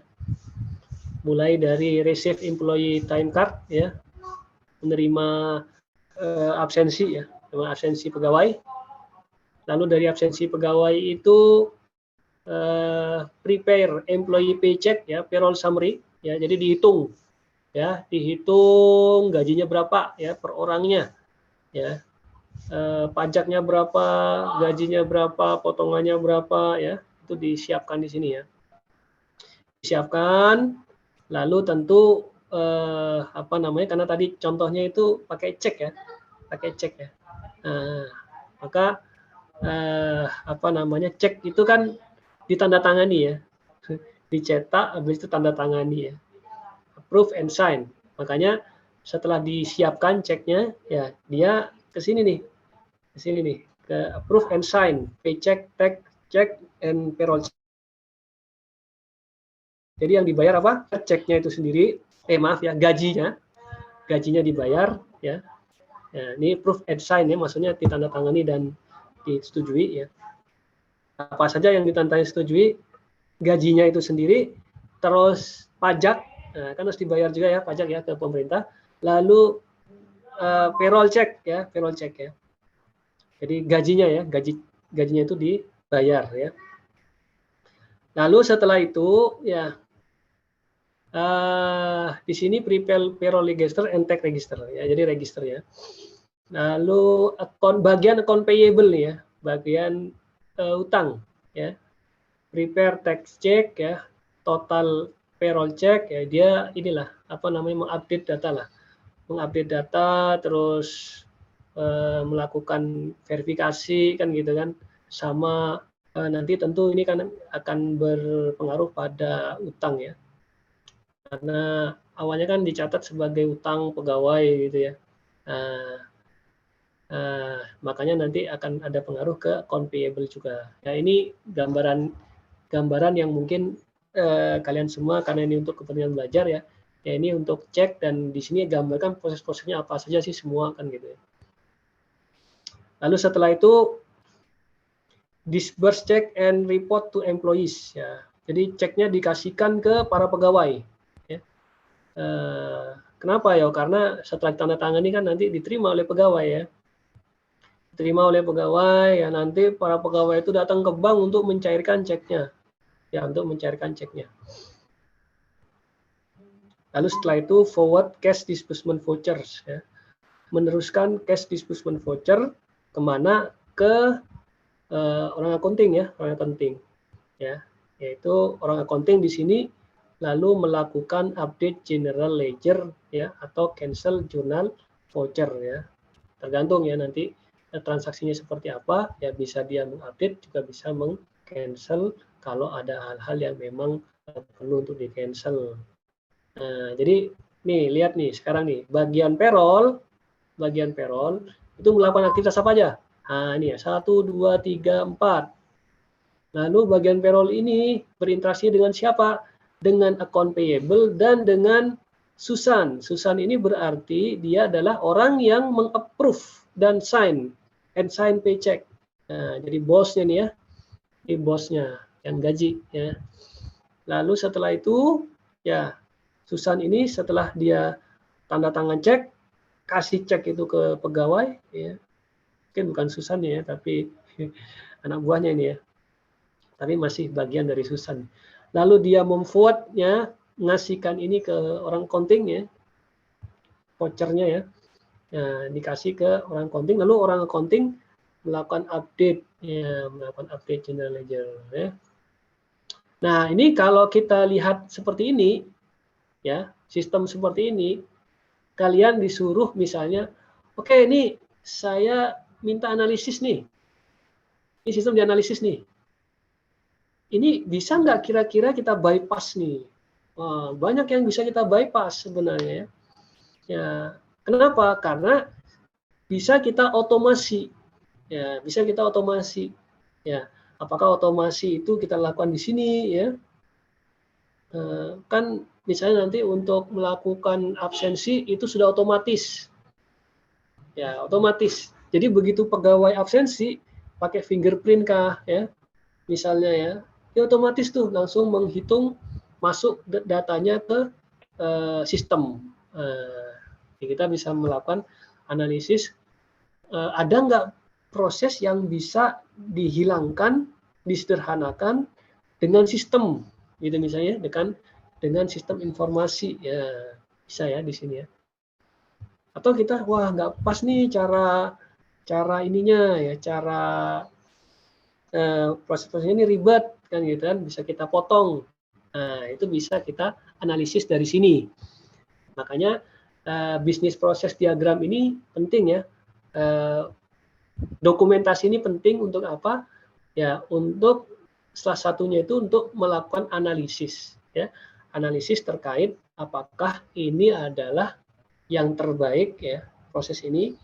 Mulai dari receive employee time card ya, menerima absensi ya, absensi pegawai. Lalu dari absensi pegawai itu prepare employee paycheck ya, payroll summary ya, jadi dihitung ya, dihitung gajinya berapa ya per orangnya ya, pajaknya berapa, gajinya berapa, potongannya berapa ya, itu disiapkan di sini ya, disiapkan. Lalu tentu apa namanya, karena tadi contohnya itu pakai cek ya, pakai cek ya. Nah, maka apa namanya, cek itu kan ditandatangani ya, dicetak, habis itu tanda tangani ya, approve and sign. Makanya setelah disiapkan ceknya ya, dia ke sini nih, ke approve and sign, paycheck, tax check, and payroll. Jadi yang dibayar apa? Ceknya itu sendiri, maaf ya, gajinya dibayar ya. Ya, ini proof and sign ya, maksudnya ditandatangani dan disetujui ya. Apa saja yang ditandatangani setujui, gajinya itu sendiri, terus pajak, nah, kan harus dibayar juga ya pajak ya ke pemerintah. Lalu payroll check ya, payroll check ya. Jadi gajinya ya, gajinya itu dibayar ya. Lalu setelah itu ya di sini prepare payroll register and tax register ya, jadi register ya. Lalu bagian account payable nih ya, bagian utang ya, prepare tax check ya, total payroll check ya, dia inilah apa namanya, mengupdate data lah, mengupdate data, terus melakukan verifikasi kan gitu kan, sama nanti tentu ini kan akan berpengaruh pada utang ya, karena awalnya kan dicatat sebagai utang pegawai gitu ya. Makanya nanti akan ada pengaruh ke account payable juga. Nah, ini gambaran yang mungkin kalian semua, karena ini untuk kepentingan belajar ya, ini untuk cek, dan di sini gambarkan proses-prosesnya apa saja sih semua kan gitu ya. Lalu setelah itu disburse check and report to employees ya. Jadi ceknya dikasihkan ke para pegawai. Ya. Kenapa ya? Karena setelah ditandatangani kan nanti diterima oleh pegawai ya. Diterima oleh pegawai ya, nanti para pegawai itu datang ke bank untuk mencairkan ceknya. Ya, untuk mencairkan ceknya. Lalu setelah itu forward cash disbursement vouchers ya. Meneruskan cash disbursement voucher kemana ke orang accounting ya, orang accounting ya, yaitu orang accounting di sini lalu melakukan update general ledger ya atau cancel journal voucher ya. Tergantung ya nanti transaksinya seperti apa, ya bisa dia mengupdate juga bisa meng-cancel kalau ada hal-hal yang memang perlu untuk di-cancel. Nah, jadi nih lihat nih sekarang nih bagian payroll itu melakukan aktivitas apa aja? Nah, ini ya 1, 2, 3, 4. Lalu bagian payroll ini berinteraksi dengan siapa? Dengan account payable dan dengan Susan. Susan ini berarti dia adalah orang yang meng-approve dan sign paycheck. Nah, jadi bosnya nih ya. Ini bosnya yang gaji ya. Lalu setelah itu ya Susan ini setelah dia tanda tangan cek, kasih cek itu ke pegawai ya. Mungkin bukan Susan ya, tapi anak buahnya ini ya. Tapi masih bagian dari Susan. Lalu dia memforwardnya, ngasihkan ini ke orang accounting ya, vouchernya ya, nah, dikasih ke orang accounting, lalu orang accounting melakukan update ya, melakukan update general ledger ya. Nah ini kalau kita lihat seperti ini ya, sistem seperti ini, kalian disuruh misalnya, oke ini saya minta analisis nih, ini sistem dianalisis nih. Ini bisa nggak kira-kira kita bypass nih? Wah, banyak yang bisa kita bypass sebenarnya. Ya, kenapa? Karena bisa kita otomasi. Ya, bisa kita otomasi. Ya, apakah otomasi itu kita lakukan di sini? Ya, kan misalnya nanti untuk melakukan absensi itu sudah otomatis. Ya, otomatis. Jadi begitu pegawai absensi pakai fingerprint kah? Ya, misalnya ya. Ya otomatis tuh langsung menghitung masuk datanya ke sistem. Kita bisa melakukan analisis ada nggak proses yang bisa dihilangkan, disederhanakan dengan sistem, gitu misalnya dengan sistem informasi ya bisa ya di sini ya. Atau kita wah nggak pas nih cara ininya ya cara proses-prosesnya ini ribet kan gitu kan bisa kita potong. Nah, itu bisa kita analisis dari sini. Makanya bisnis proses diagram ini penting ya. Dokumentasi ini penting untuk apa? Ya, untuk salah satunya itu untuk melakukan analisis ya. Analisis terkait apakah ini adalah yang terbaik ya proses ini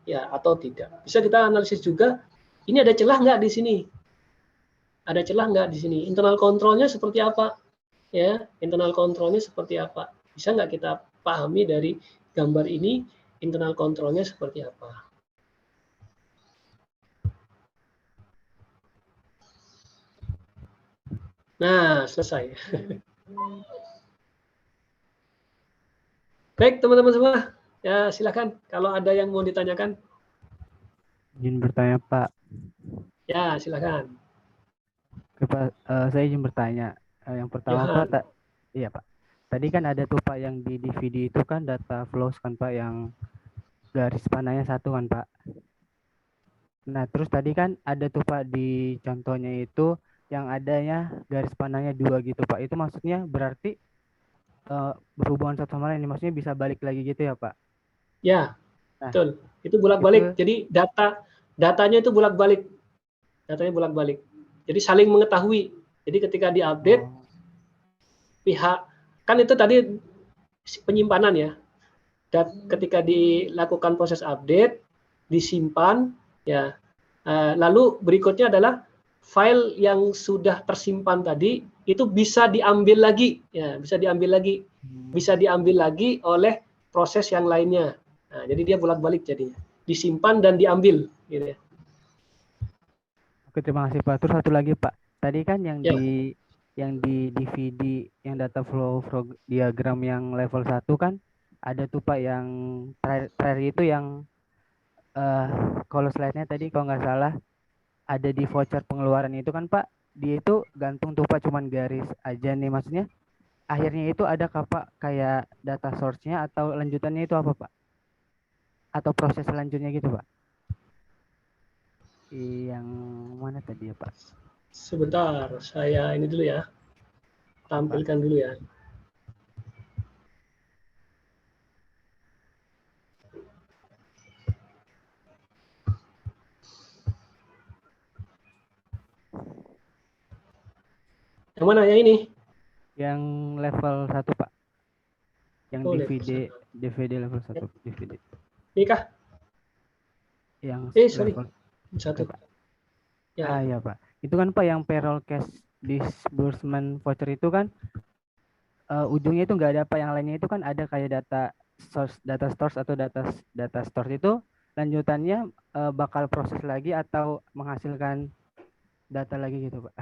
ya atau tidak. Bisa kita analisis juga ini ada celah nggak di sini? Ada celah nggak di sini? Internal kontrolnya seperti apa? Ya, internal kontrolnya seperti apa? Bisa nggak kita pahami dari gambar ini internal kontrolnya seperti apa? Nah, selesai. Baik, teman-teman semua. Ya, silakan kalau ada yang mau ditanyakan. Izin bertanya, Pak. Ya, silakan. Pak, saya izin bertanya. Yang pertama, Johan. Pak, iya Pak. Tadi kan ada tuh Pak yang di DVD itu kan data flows kan Pak yang garis panahnya satu kan Pak. Nah terus tadi kan ada tuh Pak di contohnya itu yang adanya garis panahnya 2 gitu Pak. Itu maksudnya berarti berhubungan satu sama lain. Maksudnya bisa balik lagi gitu ya Pak? Ya, Nah betul. Itu bolak-balik. itu Jadi datanya itu bolak-balik. Datanya bolak-balik. Jadi saling mengetahui. Jadi ketika diupdate, pihak kan itu tadi penyimpanan ya. Dan ketika dilakukan proses update, disimpan, ya. Lalu berikutnya adalah file yang sudah tersimpan tadi itu bisa diambil lagi, ya, bisa diambil lagi oleh proses yang lainnya. Nah, jadi dia bolak-balik jadinya, disimpan dan diambil, gitu ya. Oke, terima kasih Pak. Terus satu lagi Pak, tadi kan yang Ya. di DVD yang data flow diagram yang level 1 kan ada tuh Pak yang terakhir itu yang kalau slide-nya tadi kalau nggak salah ada di voucher pengeluaran itu kan Pak, dia itu gantung tuh Pak cuman garis aja nih, maksudnya akhirnya itu ada Pak kayak data source-nya atau lanjutannya itu apa Pak? Atau proses selanjutnya gitu Pak? Yang mana tadi ya Pak? Sebentar, saya ini dulu ya, tampilkan dulu ya. Yang mana yang ini? Yang level 1 Pak. Yang Oh, DVD level 1 DVD. Ini kah? Yang Sorry, level satu. Pak. Ya. Ya Pak. Itu kan Pak yang payroll cash disbursement voucher itu kan ujungnya itu nggak ada apa, yang lainnya itu kan ada kayak data stores atau data stores itu lanjutannya bakal proses lagi atau menghasilkan data lagi gitu Pak.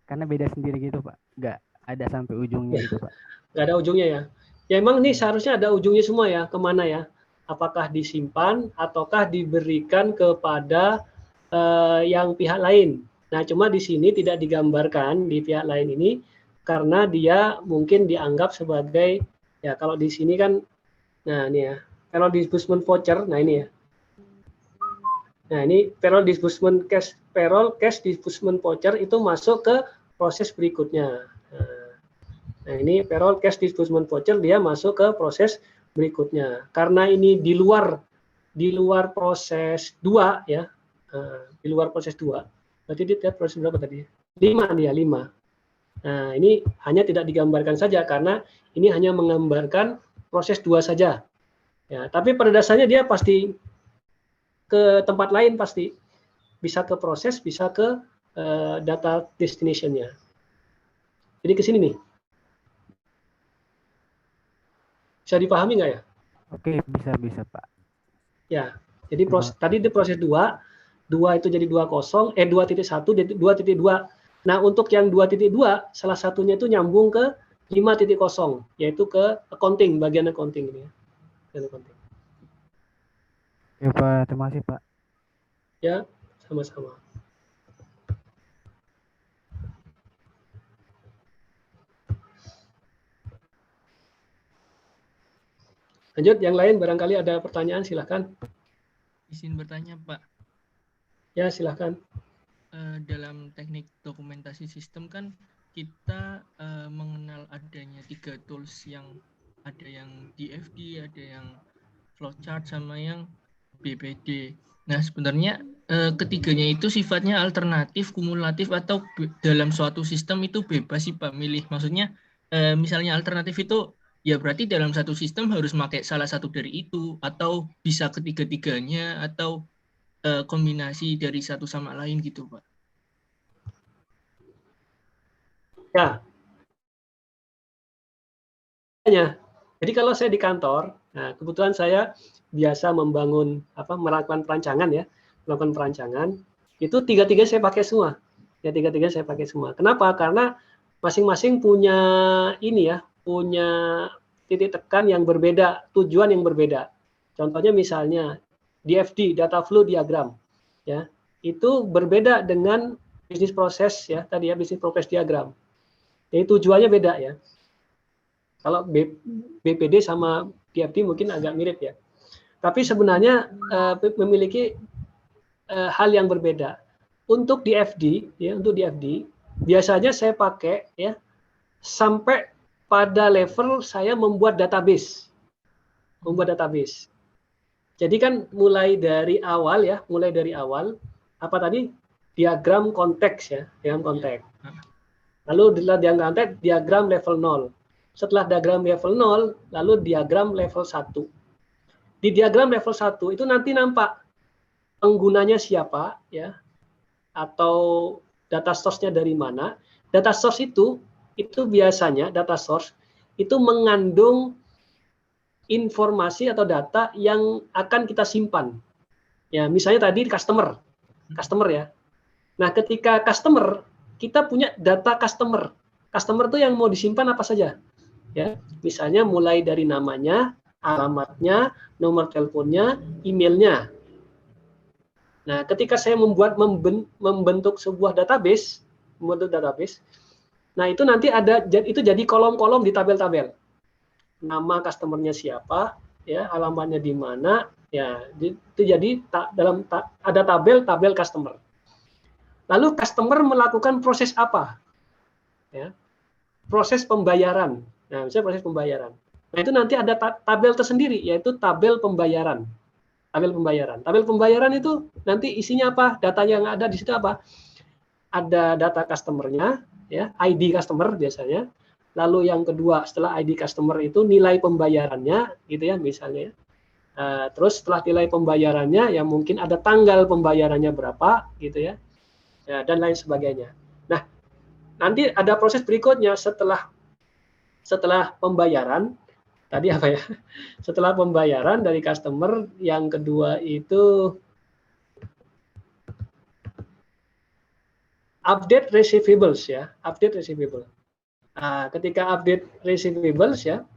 Karena beda sendiri gitu Pak. Nggak ada sampai ujungnya Ya, gitu Pak. nggak ada ujungnya ya. Ya emang nih Ya. seharusnya ada ujungnya semua ya, kemana ya? Apakah disimpan ataukah diberikan kepada yang pihak lain. Nah, cuma di sini tidak digambarkan di pihak lain ini karena dia mungkin dianggap sebagai, ya kalau di sini kan, nah ini ya, payroll disbursement voucher, nah ini ya. Nah ini payroll cash disbursement voucher itu masuk ke proses berikutnya. Nah ini payroll cash disbursement voucher dia masuk ke proses berikutnya. Karena ini di luar proses 2 ya, di luar proses 2. Berarti dia proses berapa tadi? 5 dia, 5. Nah, ini hanya tidak digambarkan saja karena ini hanya menggambarkan proses 2 saja. Ya, tapi pada dasarnya dia pasti ke tempat lain pasti. Bisa ke proses, bisa ke data destination-nya. Jadi ke sini nih. Bisa dipahami nggak ya? Oke, bisa Pak. Ya. Jadi tadi di proses 2 itu jadi 2.1, 2.2. Nah, untuk yang 2.2, salah satunya itu nyambung ke 5.0, yaitu ke accounting, bagian accounting ini ya. Accounting. Ya Pak, terima kasih Pak. Ya, sama-sama. Lanjut, yang lain barangkali ada pertanyaan, silahkan. Izin bertanya Pak. Ya, silahkan. Dalam teknik dokumentasi sistem kan kita mengenal adanya 3 tools, yang ada yang DFD, ada yang flowchart, sama yang BPD. Nah sebenarnya ketiganya itu sifatnya alternatif, kumulatif, atau dalam suatu sistem itu bebas sih Pak milih. Maksudnya misalnya alternatif itu ya berarti dalam satu sistem harus pakai salah satu dari itu, atau bisa ketiga-tiganya, atau kombinasi dari satu sama lain gitu Pak. Ya. Jadi kalau saya di kantor, nah kebetulan saya biasa melakukan perancangan ya, itu tiga-tiga saya pakai semua. Ya tiga-tiga saya pakai semua. Kenapa? Karena masing-masing punya ini ya, punya titik tekan yang berbeda, tujuan yang berbeda. Contohnya misalnya DFD, data flow diagram, ya itu berbeda dengan bisnis proses ya tadi ya, bisnis proses diagram. Jadi tujuannya beda ya. Kalau BPD sama DFD mungkin agak mirip ya. Tapi sebenarnya memiliki hal yang berbeda. Untuk DFD ya, biasanya saya pakai ya sampai pada level saya membuat database. Jadi kan mulai dari awal apa tadi? Diagram konteks ya, diagram konteks. Lalu diagram level 0. Setelah diagram level 0, lalu diagram level 1. Di diagram level 1 itu nanti nampak penggunanya siapa ya, atau data source-nya dari mana. Data source itu biasanya data source itu mengandung informasi atau data yang akan kita simpan. Ya, misalnya tadi customer ya. Nah, ketika customer, kita punya data customer. Customer itu yang mau disimpan apa saja? Ya, misalnya mulai dari namanya, alamatnya, nomor teleponnya, emailnya. Nah, ketika saya membentuk sebuah database, nah itu nanti itu jadi kolom-kolom di tabel-tabel. Nama customernya siapa, ya, alamatnya di mana, Ya, itu jadi ada tabel customer. Lalu customer melakukan proses apa? Ya, proses pembayaran. Nah, misalnya proses pembayaran. Nah, itu nanti ada tabel tersendiri, yaitu tabel pembayaran. Tabel pembayaran. Tabel pembayaran itu nanti isinya apa? Datanya yang ada di situ apa? Ada data customer-nya, ya, ID customer biasanya. Lalu yang kedua, setelah ID customer itu nilai pembayarannya, gitu ya, misalnya. Terus setelah nilai pembayarannya, ya mungkin ada tanggal pembayarannya berapa, gitu ya, dan lain sebagainya. Nah, nanti ada proses berikutnya setelah pembayaran. Tadi apa ya? Setelah pembayaran dari customer, yang kedua itu update receivables ya, update receivable. Ketika update receivables ya,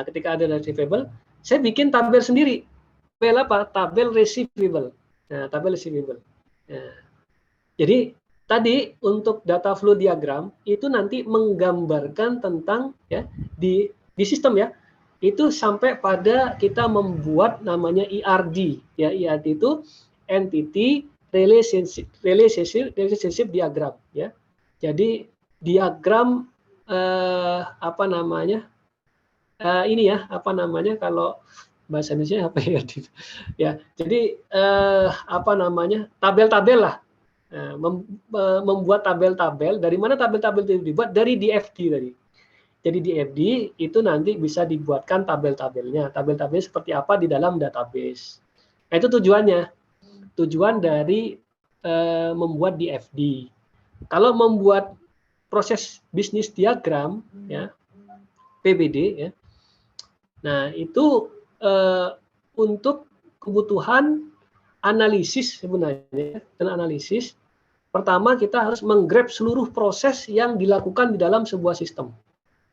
ketika ada receivable, saya bikin tabel sendiri. Tabel apa? Tabel receivable. Nah, tabel receivable. Nah, jadi tadi untuk data flow diagram itu nanti menggambarkan tentang ya di sistem ya, itu sampai pada kita membuat namanya ERD ya. ERD itu entity relationship diagram ya. Jadi diagram apa namanya, ini ya, apa namanya kalau bahasa Indonesia apa ya? Ya, jadi apa namanya, tabel-tabel lah. Membuat tabel-tabel. Dari mana tabel-tabel itu dibuat? Dari DFD tadi. Jadi DFD itu nanti bisa dibuatkan tabel-tabelnya. Tabel-tabelnya seperti apa di dalam database. Nah, itu tujuannya. Tujuan dari membuat DFD. Kalau membuat proses bisnis diagram, ya, PBD, ya. Nah, itu untuk kebutuhan analisis sebenarnya. Dan analisis, pertama kita harus menggrab seluruh proses yang dilakukan di dalam sebuah sistem.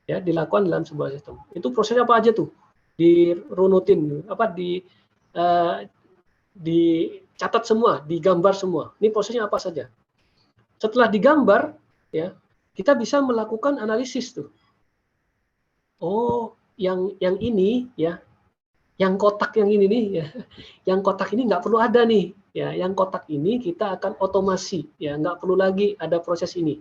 Ya, dilakukan dalam sebuah sistem. Itu prosesnya apa aja tuh? Dirunutin, apa dicatat semua, digambar semua. Ini prosesnya apa saja. Setelah digambar, ya, kita bisa melakukan analisis tuh. Oh, yang ini ya, yang kotak yang ini nih ya, yang kotak ini nggak perlu ada nih ya, yang kotak ini kita akan otomasi ya, nggak perlu lagi ada proses ini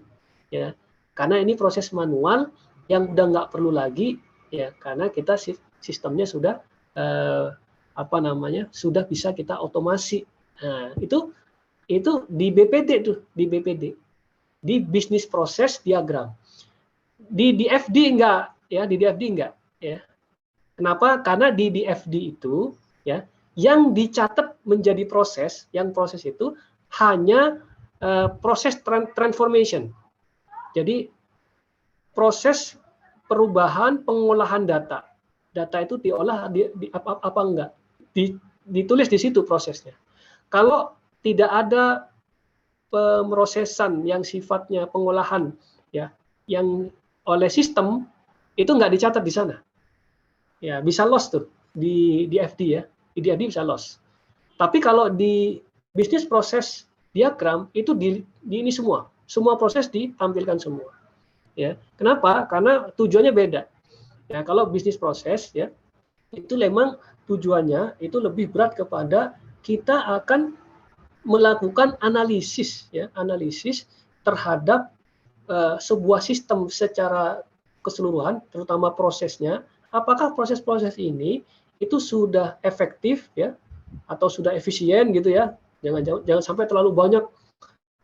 ya, karena ini proses manual yang udah nggak perlu lagi ya, karena kita sistemnya sudah apa namanya, sudah bisa kita otomasi. Nah, itu di BPD tuh, di BPD, di bisnis proses diagram. Di DFD enggak ya, di DFD enggak ya. Kenapa? Karena di DFD itu ya, yang dicatat menjadi proses, yang proses itu hanya proses transformation. Jadi proses perubahan pengolahan data. Data itu diolah apa enggak? Ditulis di situ prosesnya. Kalau tidak ada pemrosesan yang sifatnya pengolahan ya, yang oleh sistem, itu nggak dicatat di sana. Ya, bisa loss tuh di FD ya. Di FD bisa loss. Tapi kalau di bisnis proses diagram itu di ini semua proses ditampilkan semua. Ya. Kenapa? Karena tujuannya beda. Ya, kalau bisnis proses ya, itu memang tujuannya itu lebih berat kepada kita akan melakukan analisis ya, analisis terhadap sebuah sistem secara keseluruhan, terutama prosesnya. Apakah proses-proses ini itu sudah efektif ya, atau sudah efisien gitu ya. Jangan sampai terlalu banyak.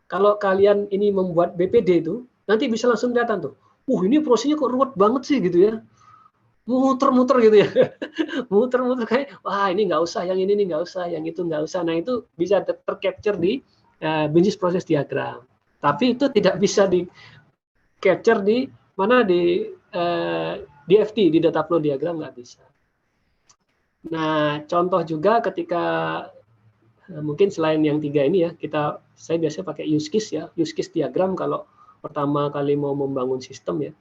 Kalau kalian ini membuat BPD itu, nanti bisa langsung kelihatan tuh. Ini prosesnya kok ruwet banget sih gitu ya. Muter-muter gitu ya. Muter-muter kayak, wah ini nggak usah, yang ini nggak usah, yang itu nggak usah. Nah, itu bisa tercapture di bisnis proses diagram. Tapi itu tidak bisa di capture di mana, di DFT, di data flow diagram nggak bisa. Nah, contoh juga ketika mungkin selain yang 3 ini ya, saya biasanya pakai use case ya, use case diagram kalau pertama kali mau membangun sistem ya.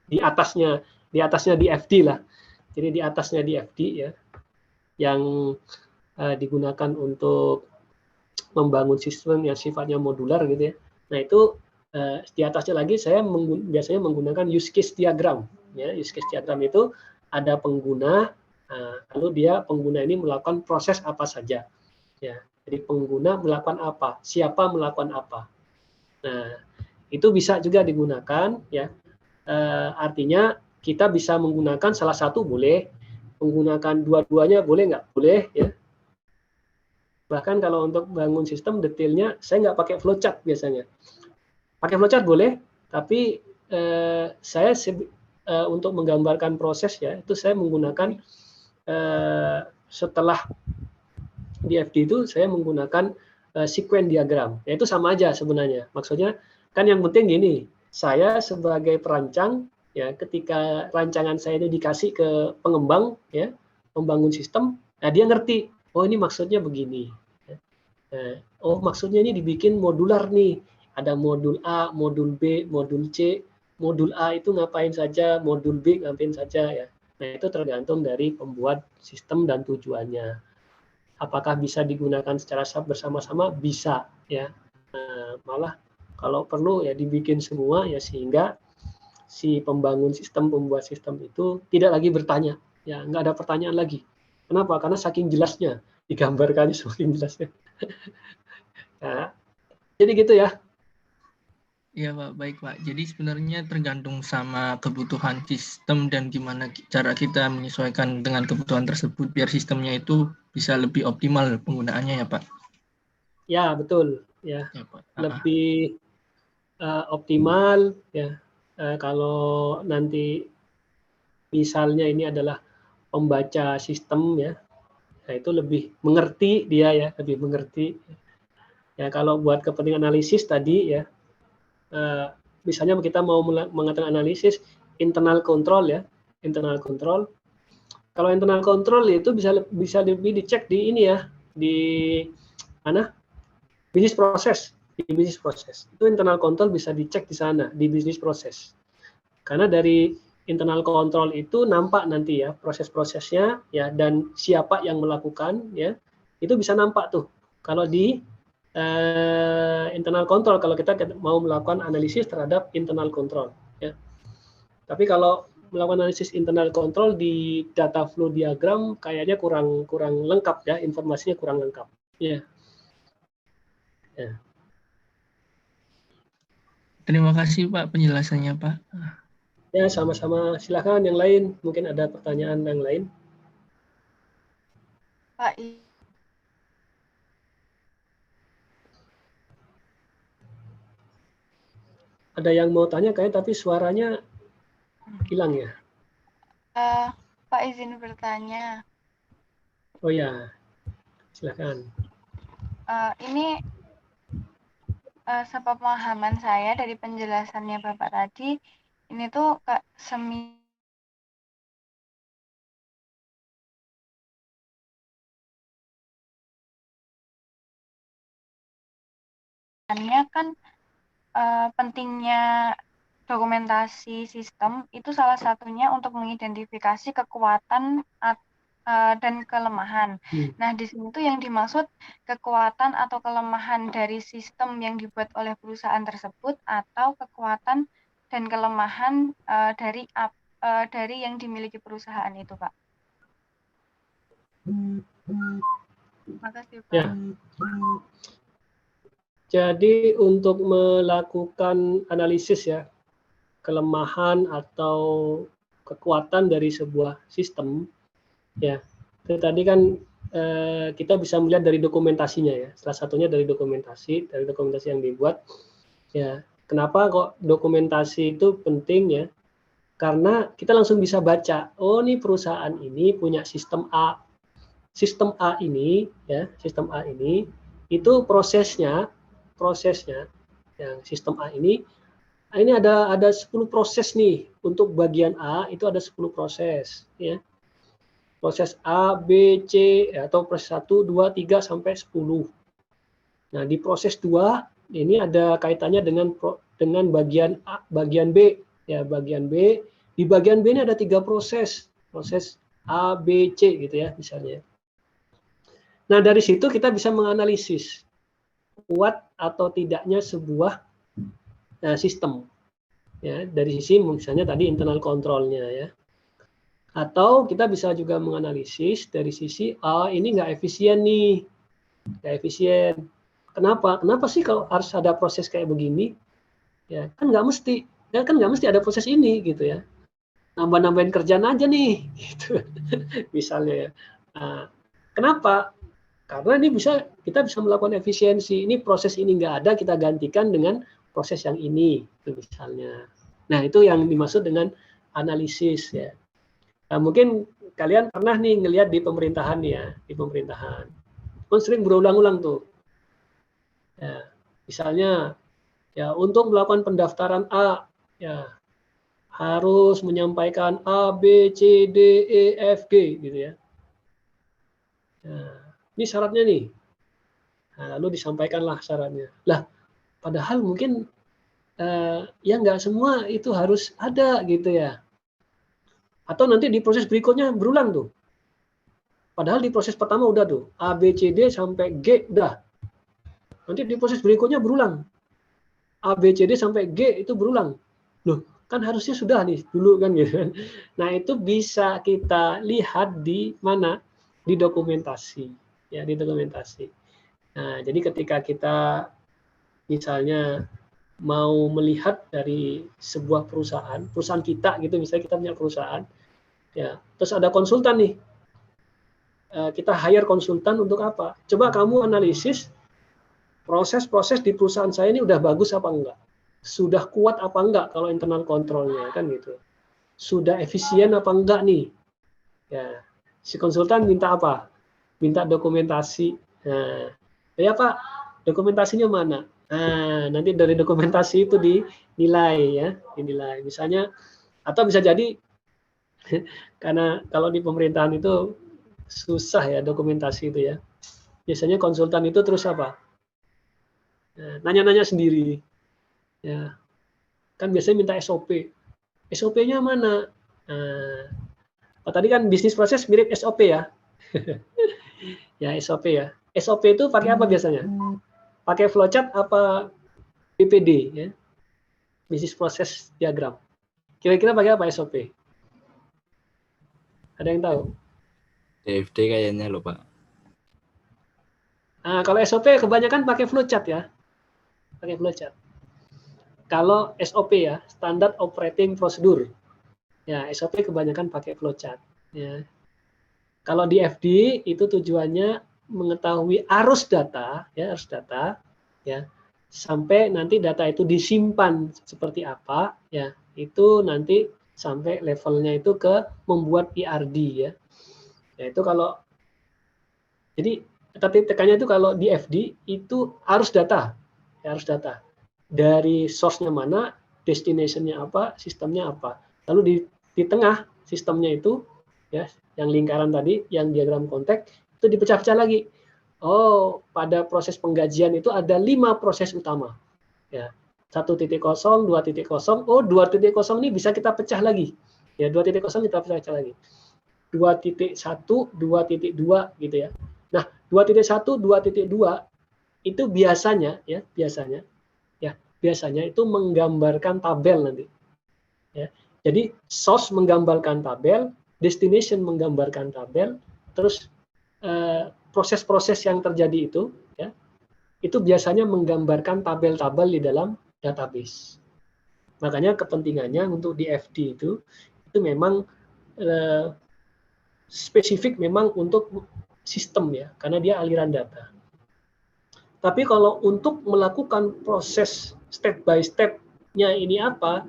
Di atasnya DFD lah. Jadi di atasnya DFD ya, yang digunakan untuk membangun sistem yang sifatnya modular gitu ya. Nah, itu di atasnya lagi saya biasanya menggunakan use case diagram ya. Use case diagram itu ada pengguna, Nah, lalu pengguna ini melakukan proses apa saja. Ya, jadi pengguna melakukan apa, siapa melakukan apa. Nah, itu bisa juga digunakan, ya. Artinya kita bisa menggunakan salah satu boleh, menggunakan dua-duanya boleh nggak? Boleh, ya. Bahkan kalau untuk bangun sistem detailnya, saya nggak pakai flowchart biasanya. Pakai flowchart boleh, tapi saya untuk menggambarkan proses, ya, itu saya menggunakan setelah di FD itu saya menggunakan sequence diagram. Ya, itu sama aja sebenarnya. Maksudnya kan yang penting gini, saya sebagai perancang, ya, ketika rancangan saya itu dikasih ke pengembang, ya, membangun sistem, nah dia ngerti, oh ini maksudnya begini. Oh maksudnya ini dibikin modular nih, ada modul A, modul B, modul C. Modul A itu ngapain saja, modul B ngapain saja, ya. Nah itu tergantung dari pembuat sistem dan tujuannya. Apakah bisa digunakan secara bersama-sama? Bisa, ya. Malah kalau perlu ya dibikin semua, ya, sehingga si pembangun sistem, pembuat sistem itu tidak lagi bertanya, ya, nggak ada pertanyaan lagi. Kenapa? Karena saking jelasnya, digambarkannya semakin jelasnya. Nah, jadi gitu ya. Iya Pak, baik Pak. Jadi sebenarnya tergantung sama kebutuhan sistem dan gimana cara kita menyesuaikan dengan kebutuhan tersebut biar sistemnya itu bisa lebih optimal penggunaannya ya Pak. Ya, betul, ya. Ya Pak. Lebih optimal, ya. Kalau nanti misalnya ini adalah pembaca sistem, ya. Nah, itu lebih mengerti dia, ya, lebih mengerti. Ya, kalau buat kepentingan analisis tadi, ya, misalnya kita mau mengatakan analisis internal control, ya, internal control. Kalau internal control itu bisa lebih dicek di ini, ya, di mana? Bisnis proses. Di bisnis proses. Itu internal control bisa dicek di sana, di bisnis proses. Karena dari internal control itu nampak nanti, ya, proses-prosesnya, ya, dan siapa yang melakukan, ya, itu bisa nampak tuh. Kalau di internal control, kalau kita mau melakukan analisis terhadap internal control, ya. Tapi kalau melakukan analisis internal control di data flow diagram kayaknya kurang lengkap, ya, informasinya kurang lengkap, ya. Ya. Terima kasih Pak penjelasannya Pak. Ya, sama-sama. Silakan yang lain, mungkin ada pertanyaan yang lain. Pak, Ada yang mau tanya kayak tapi suaranya hilang, ya. Pak izin bertanya. Oh ya, silakan. Ini sepemahaman saya dari penjelasannya Bapak tadi, ini tuh semi kan pentingnya dokumentasi sistem itu salah satunya untuk mengidentifikasi kekuatan dan kelemahan. Nah, di sini tuh yang dimaksud kekuatan atau kelemahan dari sistem yang dibuat oleh perusahaan tersebut atau kekuatan dan kelemahan dari yang dimiliki perusahaan itu, Pak. Terima kasih, Pak. Ya. Jadi untuk melakukan analisis, ya, kelemahan atau kekuatan dari sebuah sistem, ya, itu tadi kan kita bisa melihat dari dokumentasinya, ya. Salah satunya dari dokumentasi yang dibuat, ya. Kenapa kok dokumentasi itu penting, ya? Karena kita langsung bisa baca, oh ini perusahaan ini punya sistem A. Sistem A ini, ya, sistem A ini itu prosesnya yang sistem A ini ada 10 proses nih. Untuk bagian A itu ada 10 proses, ya. Proses A, B, C, atau proses 1, 2, 3 sampai 10. Nah, di proses 2 ini ada kaitannya dengan bagian A, bagian B, ya, bagian B. Di bagian B ini ada 3 proses. Proses A, B, C gitu, ya, misalnya. Nah, dari situ kita bisa menganalisis kuat atau tidaknya sebuah sistem, ya, dari sisi misalnya tadi internal control-nya, ya. Atau kita bisa juga menganalisis dari sisi, ini nggak efisien nih, nggak efisien. Kenapa? Kenapa sih kalau harus ada proses kayak begini? Ya kan nggak mesti, kan nggak mesti ada proses ini gitu ya. Nambah-nambahin kerjaan aja nih, gitu. Misalnya ya. Nah, kenapa? Karena ini kita bisa melakukan efisiensi. Ini proses ini nggak ada, kita gantikan dengan proses yang ini, itu misalnya. Nah itu yang dimaksud dengan analisis ya. Nah, mungkin kalian pernah nih ngelihat di pemerintahan ya, di pemerintahan. Kan sering berulang-ulang tuh. Ya, misalnya ya untuk melakukan pendaftaran A ya harus menyampaikan A, B, C, D, E, F, G gitu ya. Nah, ini syaratnya nih. Nah, lalu disampaikanlah syaratnya. Lah, padahal mungkin ya nggak semua itu harus ada gitu ya. Atau nanti di proses berikutnya berulang tuh. Padahal di proses pertama udah tuh, A, B, C, D sampai G udah. Nanti di proses berikutnya berulang. A, B, C, D sampai G itu berulang. Loh, kan harusnya sudah nih dulu kan gitu. Nah, itu bisa kita lihat di mana? Di dokumentasi. Ya, di dokumentasi. Nah, jadi ketika kita misalnya mau melihat dari sebuah perusahaan kita gitu, misalnya kita punya perusahaan, ya, terus ada konsultan nih, kita hire konsultan untuk apa? Coba kamu analisis proses-proses di perusahaan saya ini udah bagus apa enggak? Sudah kuat apa enggak kalau internal kontrolnya kan gitu? Sudah efisien apa enggak nih? Ya, si konsultan minta apa? Minta dokumentasi. Nah, ya Pak, dokumentasinya mana? Nah, nanti dari dokumentasi itu dinilai ya, dinilai. Misalnya atau bisa jadi karena kalau di pemerintahan itu susah ya dokumentasi itu ya. Biasanya konsultan itu terus apa? Nanya-nanya sendiri. Ya. Kan biasanya minta SOP. SOP-nya mana? Tadi kan bisnis proses mirip SOP ya. Ya, SOP ya. SOP itu pakai apa biasanya? Pakai flowchart apa BPD ya? Bisnis proses diagram. Kira-kira pakai apa SOP? Ada yang tahu? DFD kayaknya loh Pak. Nah, kalau SOP kebanyakan pakai flowchart ya. Pakai flowchart. Kalau SOP ya, Standard Operating Procedure. Ya, SOP kebanyakan pakai flowchart. Ya. Kalau di FD itu tujuannya mengetahui arus data, ya, sampai nanti data itu disimpan seperti apa, ya, itu nanti sampai levelnya itu ke membuat PRD ya. Ya itu kalau jadi tapi tekannya itu kalau di FD itu arus data, ya, arus data dari source-nya mana, destination-nya apa, sistemnya apa. Lalu di tengah sistemnya itu ya yang lingkaran tadi, yang diagram konteks itu dipecah-pecah lagi. Oh, pada proses penggajian itu ada 5 proses utama. Ya. 1.0, 2.0. Oh, 2.0 ini bisa kita pecah lagi. Ya, 2.0 kita pecah lagi. 2.1, 2.2 gitu ya. Nah, 2.1, 2.2 itu biasanya itu menggambarkan tabel nanti. Ya. Jadi source menggambarkan tabel, destination menggambarkan tabel, terus proses-proses yang terjadi itu, ya, itu biasanya menggambarkan tabel-tabel di dalam database. Makanya kepentingannya untuk di FD itu memang spesifik memang untuk sistem ya, karena dia aliran data. Tapi kalau untuk melakukan proses step by step-nya ini apa,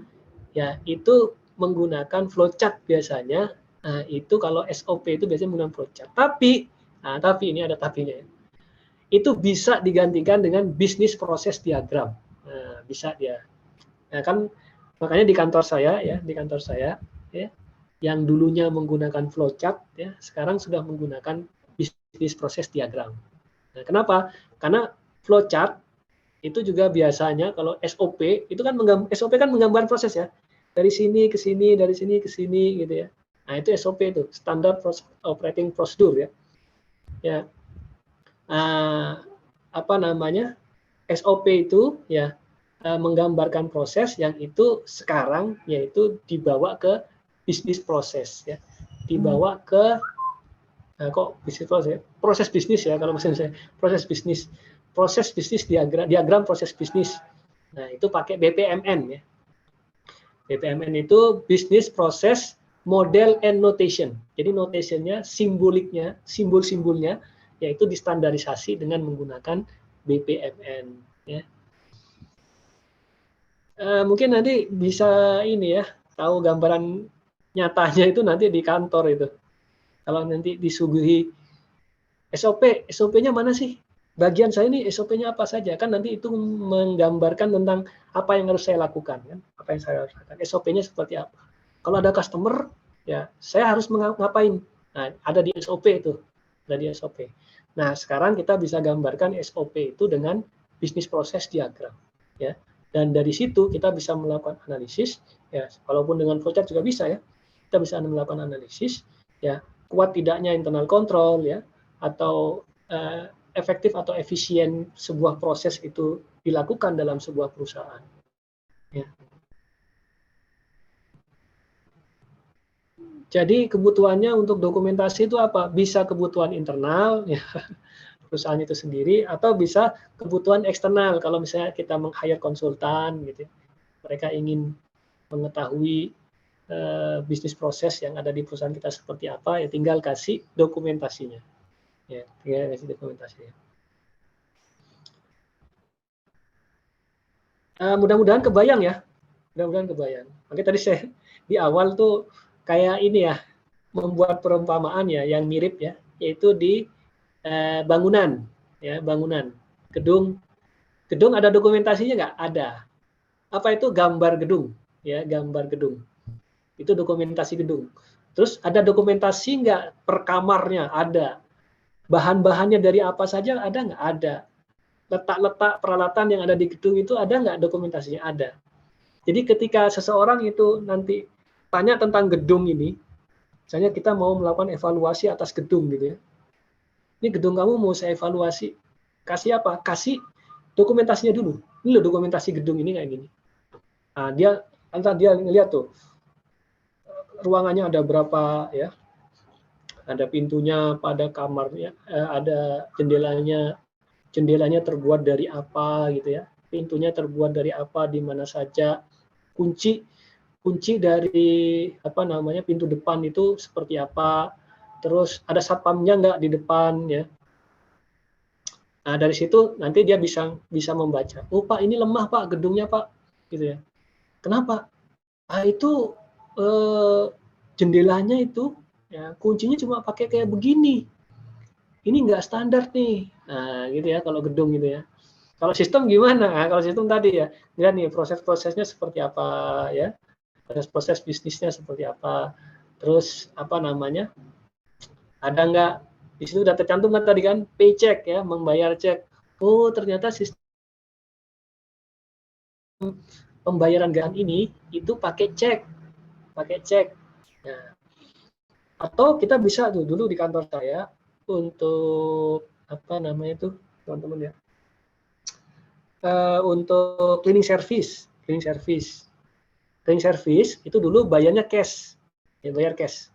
ya itu menggunakan flowchart biasanya. Nah, itu kalau SOP itu biasanya menggunakan flowchart. Tapi ini ada tapinya ya. Itu bisa digantikan dengan bisnis proses diagram. Nah, bisa dia. Nah, kan makanya di kantor saya ya, yang dulunya menggunakan flowchart ya, sekarang sudah menggunakan bisnis proses diagram. Nah, kenapa? Karena flowchart itu juga biasanya kalau SOP itu kan SOP kan menggambar proses ya. Dari sini ke sini, dari sini ke sini gitu ya. Nah, itu SOP itu, Standard Operating Procedure ya. Ya. SOP itu ya menggambarkan proses yang itu sekarang yaitu dibawa ke bisnis proses ya. dibawa ke proses bisnis ya, kalau maksud saya proses bisnis diagram proses bisnis. Nah, itu pakai BPMN ya. BPMN itu Business Process Model and Notation. Jadi notationnya, simboliknya, simbol-simbolnya, yaitu distandarisasi dengan menggunakan BPMN. Ya. Mungkin nanti bisa ini ya, tahu gambaran nyatanya itu nanti di kantor itu. Kalau nanti disuguhi SOP-nya mana sih? Bagian saya ini SOP-nya apa saja? Kan nanti itu menggambarkan tentang apa yang harus saya lakukan. Kan? Apa yang saya harus lakukan. SOP-nya seperti apa? Kalau ada customer, ya saya harus ngapain? Nah, ada di SOP itu. Ada di SOP. Nah, sekarang kita bisa gambarkan SOP itu dengan bisnis proses diagram. Ya. Dan dari situ kita bisa melakukan analisis. Ya, walaupun dengan flowchart juga bisa ya. Kita bisa melakukan analisis. Ya, kuat tidaknya internal control ya, atau efektif atau efisien sebuah proses itu dilakukan dalam sebuah perusahaan. Ya. Jadi kebutuhannya untuk dokumentasi itu apa? Bisa kebutuhan internal ya, perusahaan itu sendiri, atau bisa kebutuhan eksternal. Kalau misalnya kita meng-hire konsultan gitu, mereka ingin mengetahui bisnis proses yang ada di perusahaan kita seperti apa, ya tinggal kasih dokumentasinya. Ya, tinggal kasih dokumentasinya. Mudah-mudahan kebayang ya. Mudah-mudahan kebayang. Makanya tadi saya di awal tuh kayak ini ya, membuat perumpamaan ya yang mirip ya, yaitu di bangunan ya, bangunan. Gedung ada dokumentasinya nggak? Ada. Apa itu? Gambar gedung ya, gambar gedung. Itu dokumentasi gedung. Terus ada dokumentasi nggak per kamarnya? Ada. Bahan-bahannya dari apa saja ada nggak? Ada. Letak-letak peralatan yang ada di gedung itu ada nggak dokumentasinya? Ada. Jadi ketika seseorang itu nanti tanya tentang gedung ini, misalnya kita mau melakukan evaluasi atas gedung gitu ya. Ini gedung kamu mau saya evaluasi. Kasih apa? Kasih dokumentasinya dulu. Ini loh dokumentasi gedung ini kayak gini. Nah, dia ngeliat tuh, ruangannya ada berapa ya, ada pintunya pada kamarnya, ada jendelanya terbuat dari apa gitu ya, pintunya terbuat dari apa, di mana saja, kunci dari apa namanya pintu depan itu seperti apa, terus ada satpamnya nggak di depan ya. Nah, dari situ nanti dia bisa membaca, oh Pak ini lemah Pak gedungnya Pak gitu ya. Kenapa? Itu jendelanya itu ya kuncinya cuma pakai kayak begini, ini nggak standar nih. Nah gitu ya kalau gedung gitu ya. Kalau sistem gimana? Nah, kalau sistem tadi ya, lihat nih proses-prosesnya seperti apa ya, proses bisnisnya seperti apa, terus apa namanya, ada nggak di situ udah tercantum kan tadi kan paycheck ya, membayar cek. Oh ternyata sistem pembayaran gajian ini itu pakai cek. Nah, atau kita bisa tuh dulu di kantor saya untuk apa namanya itu teman-teman ya, untuk cleaning service itu dulu bayarnya cash ya, bayar cash.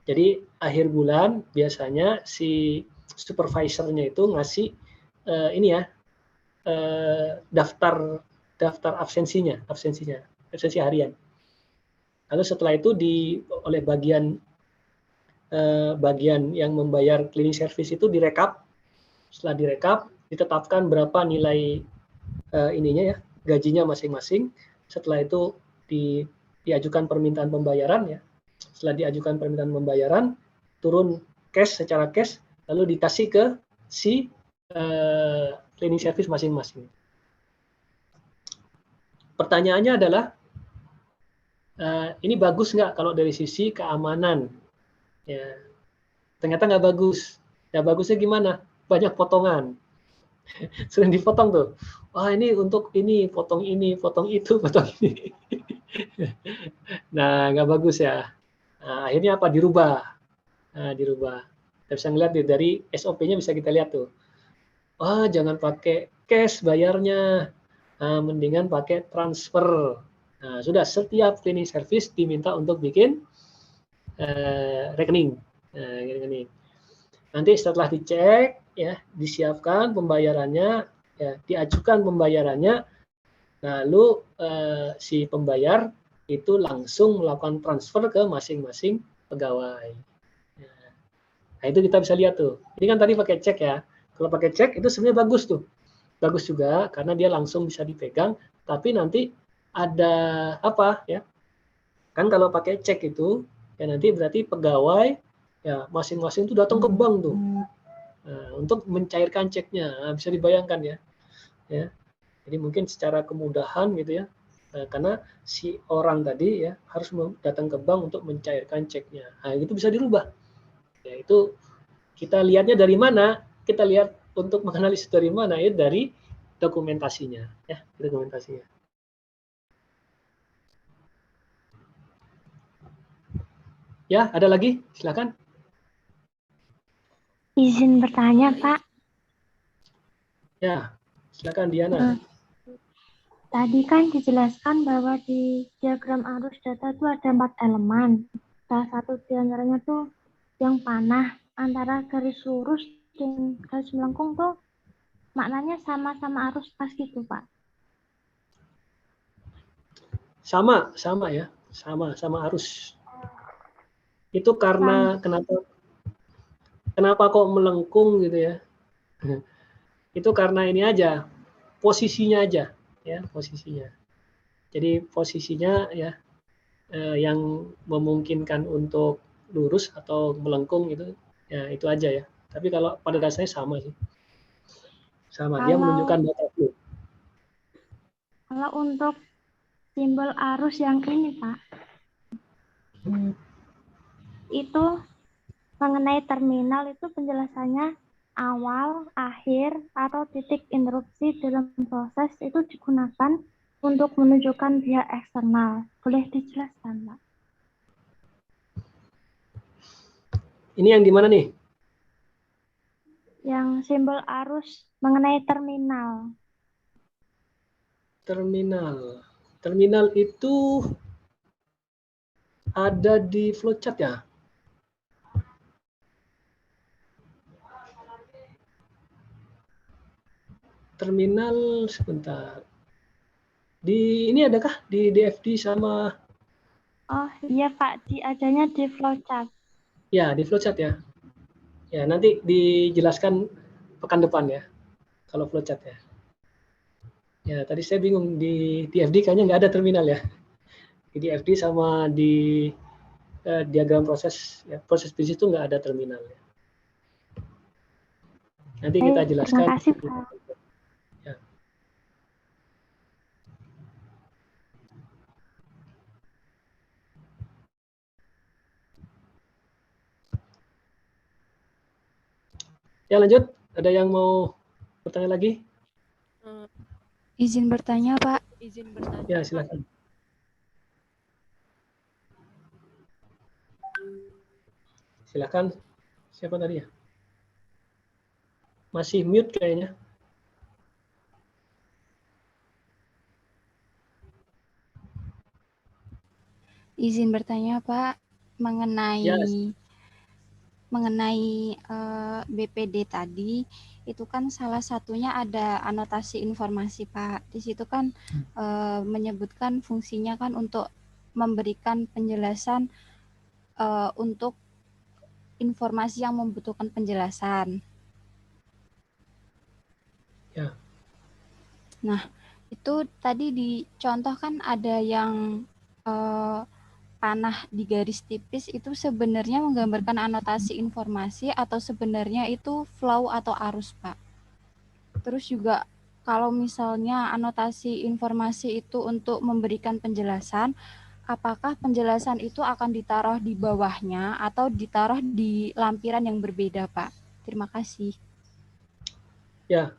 Jadi akhir bulan biasanya si supervisornya itu ngasih ini ya, daftar absensi harian. Lalu setelah itu oleh bagian yang membayar cleaning service itu direkap. Setelah direkap, ditetapkan berapa nilai ininya ya, gajinya masing-masing. Setelah itu diajukan permintaan pembayaran ya. Setelah diajukan permintaan pembayaran, turun cash secara cash, lalu dikasih ke si cleaning service masing-masing. Pertanyaannya adalah, ini bagus nggak kalau dari sisi keamanan? Ya, ternyata nggak bagus. Ya bagusnya gimana? Banyak potongan. Sering dipotong tuh. Wah ini untuk ini, potong itu, potong ini. Nah nggak bagus ya. Nah, akhirnya apa? Dirubah. Kita bisa ngeliat dari SOP-nya bisa kita lihat tuh. Wah jangan pakai cash bayarnya. Nah, mendingan pakai transfer. Nah, sudah setiap cleaning service diminta untuk bikin rekening. Rekening. Nanti setelah dicek, ya, disiapkan pembayarannya, ya, diajukan pembayarannya, lalu si pembayar itu langsung melakukan transfer ke masing-masing pegawai. Nah, itu kita bisa lihat tuh. Ini kan tadi pakai cek ya. Kalau pakai cek itu sebenarnya bagus tuh. Bagus juga karena dia langsung bisa dipegang, tapi nanti ada apa ya? Kan kalau pakai cek itu ya nanti berarti pegawai ya masing-masing itu datang ke bank tuh. Nah, untuk mencairkan ceknya. Nah, bisa dibayangkan ya. Ya. Jadi mungkin secara kemudahan gitu ya. Karena si orang tadi ya harus datang ke bank untuk mencairkan ceknya. Nah, itu bisa dirubah. Ya, itu kita lihatnya dari mana? Kita lihat untuk menganalisis dari mana ya, dari dokumentasinya ya, dokumentasinya. Ya, ada lagi? Silakan. Izin bertanya, Pak. Ya, silakan Diana. Tadi kan dijelaskan bahwa di diagram arus data itu ada 4 elemen. Salah satu di antaranya tuh yang panah antara garis lurus dan garis melengkung tuh maknanya sama-sama arus pas gitu, Pak. Sama ya, sama arus. Itu karena kenapa kok melengkung gitu ya? Itu karena ini aja, posisinya aja ya, posisinya. Jadi posisinya ya yang memungkinkan untuk lurus atau melengkung gitu ya, itu aja ya. Tapi kalau pada dasarnya sama sih. Sama, dia menunjukkan data flow. Kalau untuk simbol arus yang ini, Pak, itu mengenai terminal itu penjelasannya awal, akhir, atau titik interupsi dalam proses itu digunakan untuk menunjukkan pihak eksternal. Boleh dijelaskan, Pak? Ini yang di mana nih? Yang simbol arus mengenai terminal. Terminal itu ada di flowchart ya? Terminal sebentar. Di ini adakah di DFD sama? Oh iya Pak, adanya di flowchart. Ya, di flowchart ya. Ya, nanti dijelaskan pekan depan ya. Kalau flowchart ya. Ya, tadi saya bingung di DFD kayaknya nggak ada terminal ya. Di DFD sama di diagram proses ya, proses bisnis itu nggak ada terminal ya. Nanti kita jelaskan. Terima kasih Pak. Ya. Ya lanjut, ada yang mau bertanya lagi? Izin bertanya Pak. Ya silakan. Silakan. Siapa tadi ya? Masih mute kayaknya. Izin bertanya Pak mengenai BPD tadi, itu kan salah satunya ada anotasi informasi Pak. Di situ kan menyebutkan fungsinya kan untuk memberikan penjelasan untuk informasi yang membutuhkan penjelasan. Ya. Nah, itu tadi dicontohkan ada yang panah di garis tipis itu sebenarnya menggambarkan anotasi informasi atau sebenarnya itu flow atau arus, Pak. Terus juga kalau misalnya anotasi informasi itu untuk memberikan penjelasan, apakah penjelasan itu akan ditaruh di bawahnya atau ditaruh di lampiran yang berbeda, Pak? Terima kasih. Ya.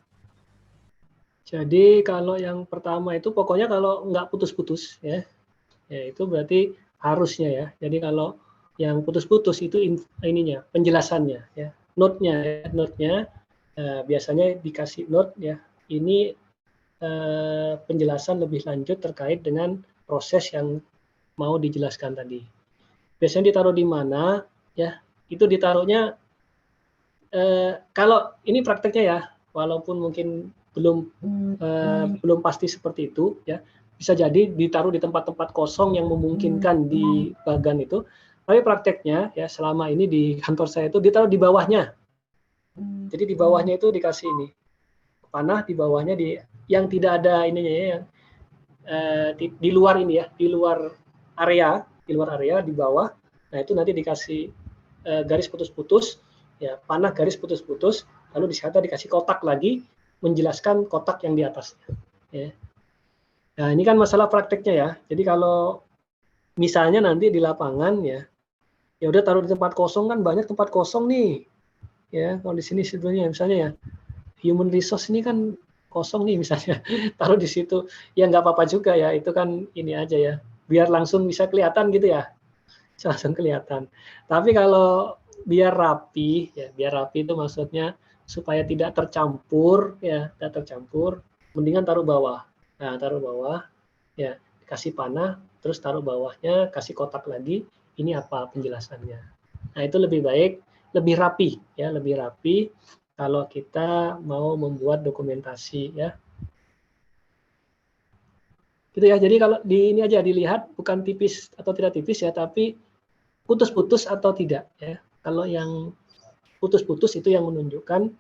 Jadi kalau yang pertama itu pokoknya kalau nggak putus-putus ya, ya itu berarti harusnya ya. Jadi kalau yang putus-putus itu ininya penjelasannya ya, note-nya biasanya dikasih note ya. Ini penjelasan lebih lanjut terkait dengan proses yang mau dijelaskan tadi. biasanya ditaruh di mana, ya, itu ditaruhnya, kalau ini prakteknya ya, walaupun mungkin belum pasti seperti itu, ya, bisa jadi ditaruh di tempat-tempat kosong yang memungkinkan di bagan itu, tapi prakteknya, ya, selama ini di kantor saya itu ditaruh di bawahnya. Jadi di bawahnya itu dikasih ini, panah di bawahnya, yang tidak ada ininya ya, yang di luar ini ya, di luar area di bawah. Nah, itu nanti dikasih garis putus-putus, ya, panah garis putus-putus, lalu di sana dikasih kotak lagi menjelaskan kotak yang di atasnya. Ya. Nah, ini kan masalah prakteknya ya. Jadi kalau misalnya nanti di lapangan ya udah taruh di tempat kosong, kan banyak tempat kosong nih. Ya, kalau di sini sebetulnya misalnya ya human resource ini kan kosong nih misalnya, taruh di situ, ya nggak apa-apa juga ya, itu kan ini aja ya, biar langsung bisa kelihatan gitu ya, langsung kelihatan. Tapi kalau biar rapi, ya biar rapi itu maksudnya supaya tidak tercampur, ya tidak tercampur, mendingan taruh bawah. Nah, taruh bawah, ya kasih panah, terus taruh bawahnya, kasih kotak lagi, ini apa penjelasannya. Nah, itu lebih baik, lebih rapi, ya lebih rapi. Kalau kita mau membuat dokumentasi ya. Gitu ya. Jadi kalau di ini aja dilihat bukan tipis atau tidak tipis ya, tapi putus-putus atau tidak ya. Kalau yang putus-putus itu yang menunjukkan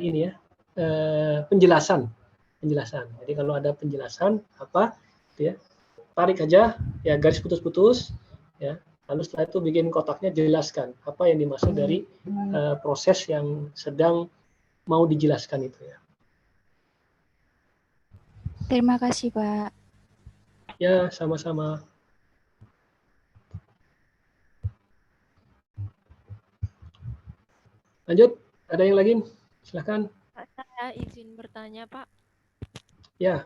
ini ya, penjelasan. Jadi kalau ada penjelasan apa gitu ya, tarik aja ya garis putus-putus ya. Lalu setelah itu bikin kotaknya, jelaskan apa yang dimaksud dari proses yang sedang mau dijelaskan itu ya. Terima kasih, Pak. Ya, sama-sama. Lanjut, ada yang lagi? Silakan. Saya izin bertanya, Pak. Ya.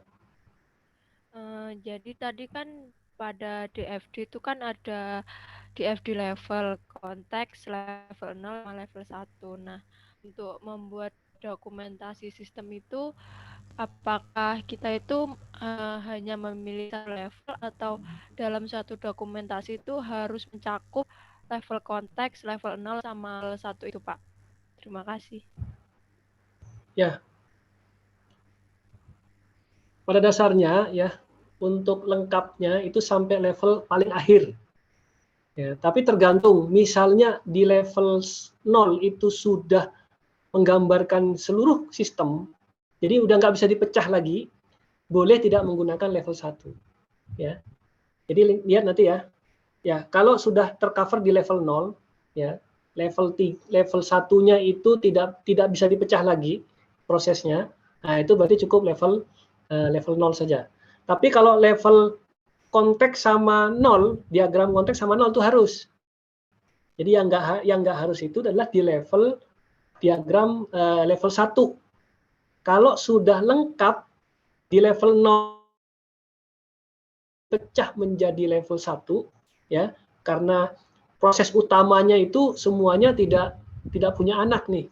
Jadi tadi kan pada DFD itu kan ada DFD level konteks, level 0, sama level 1. Nah, untuk membuat dokumentasi sistem itu, apakah kita itu hanya memilih satu level atau dalam satu dokumentasi itu harus mencakup level konteks, level 0, sama level 1 itu, Pak? Terima kasih. Ya. Pada dasarnya ya, untuk lengkapnya itu sampai level paling akhir. Ya, tapi tergantung, misalnya di level 0 itu sudah menggambarkan seluruh sistem, jadi udah nggak bisa dipecah lagi, boleh tidak menggunakan level 1. Ya. Jadi lihat nanti ya. Ya, kalau sudah tercover di level 0, ya, level 1-nya itu tidak bisa dipecah lagi prosesnya. Nah, itu berarti cukup level 0 saja. Tapi kalau level konteks sama 0, diagram konteks sama 0 itu harus. Jadi yang nggak harus itu adalah di level diagram level 1. Kalau sudah lengkap di level 0 pecah menjadi level 1 ya, karena proses utamanya itu semuanya tidak punya anak nih.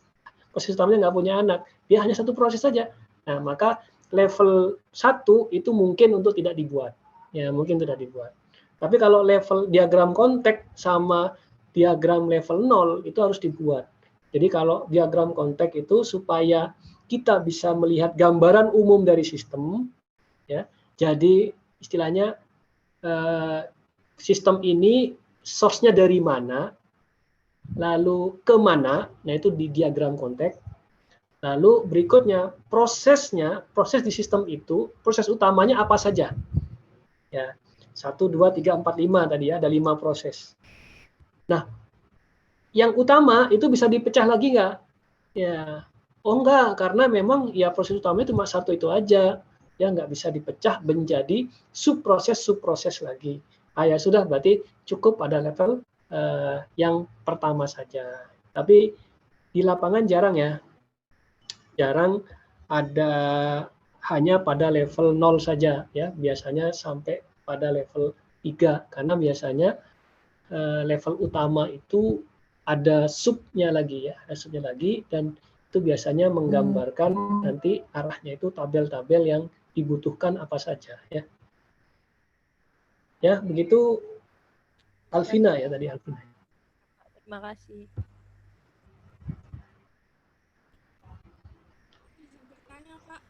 Proses utamanya nggak punya anak, dia hanya satu proses saja. Nah, maka level 1 itu mungkin untuk tidak dibuat. Ya, mungkin tidak dibuat. Tapi kalau level diagram konteks sama diagram level 0 itu harus dibuat. Jadi kalau diagram konteks itu supaya kita bisa melihat gambaran umum dari sistem, ya. Jadi istilahnya sistem ini source-nya dari mana, lalu ke mana, nah itu di diagram konteks. Lalu berikutnya proses di sistem itu, proses utamanya apa saja? Ya, 1, 2, 3, 4, 5 tadi ya, ada 5 proses. Nah, yang utama itu bisa dipecah lagi nggak? Ya, oh enggak, karena memang ya proses utamanya cuma satu itu aja, ya nggak bisa dipecah menjadi subproses lagi. Ya sudah, berarti cukup pada level yang pertama saja. Tapi di lapangan jarang ada hanya pada level 0 saja ya, biasanya sampai pada level 3 karena biasanya level utama itu ada subnya lagi ya, dan itu biasanya menggambarkan nanti arahnya itu tabel-tabel yang dibutuhkan apa saja ya. Ya, begitu Alvina ya tadi, Alvina. Terima kasih. Bisa bertanya, Pak.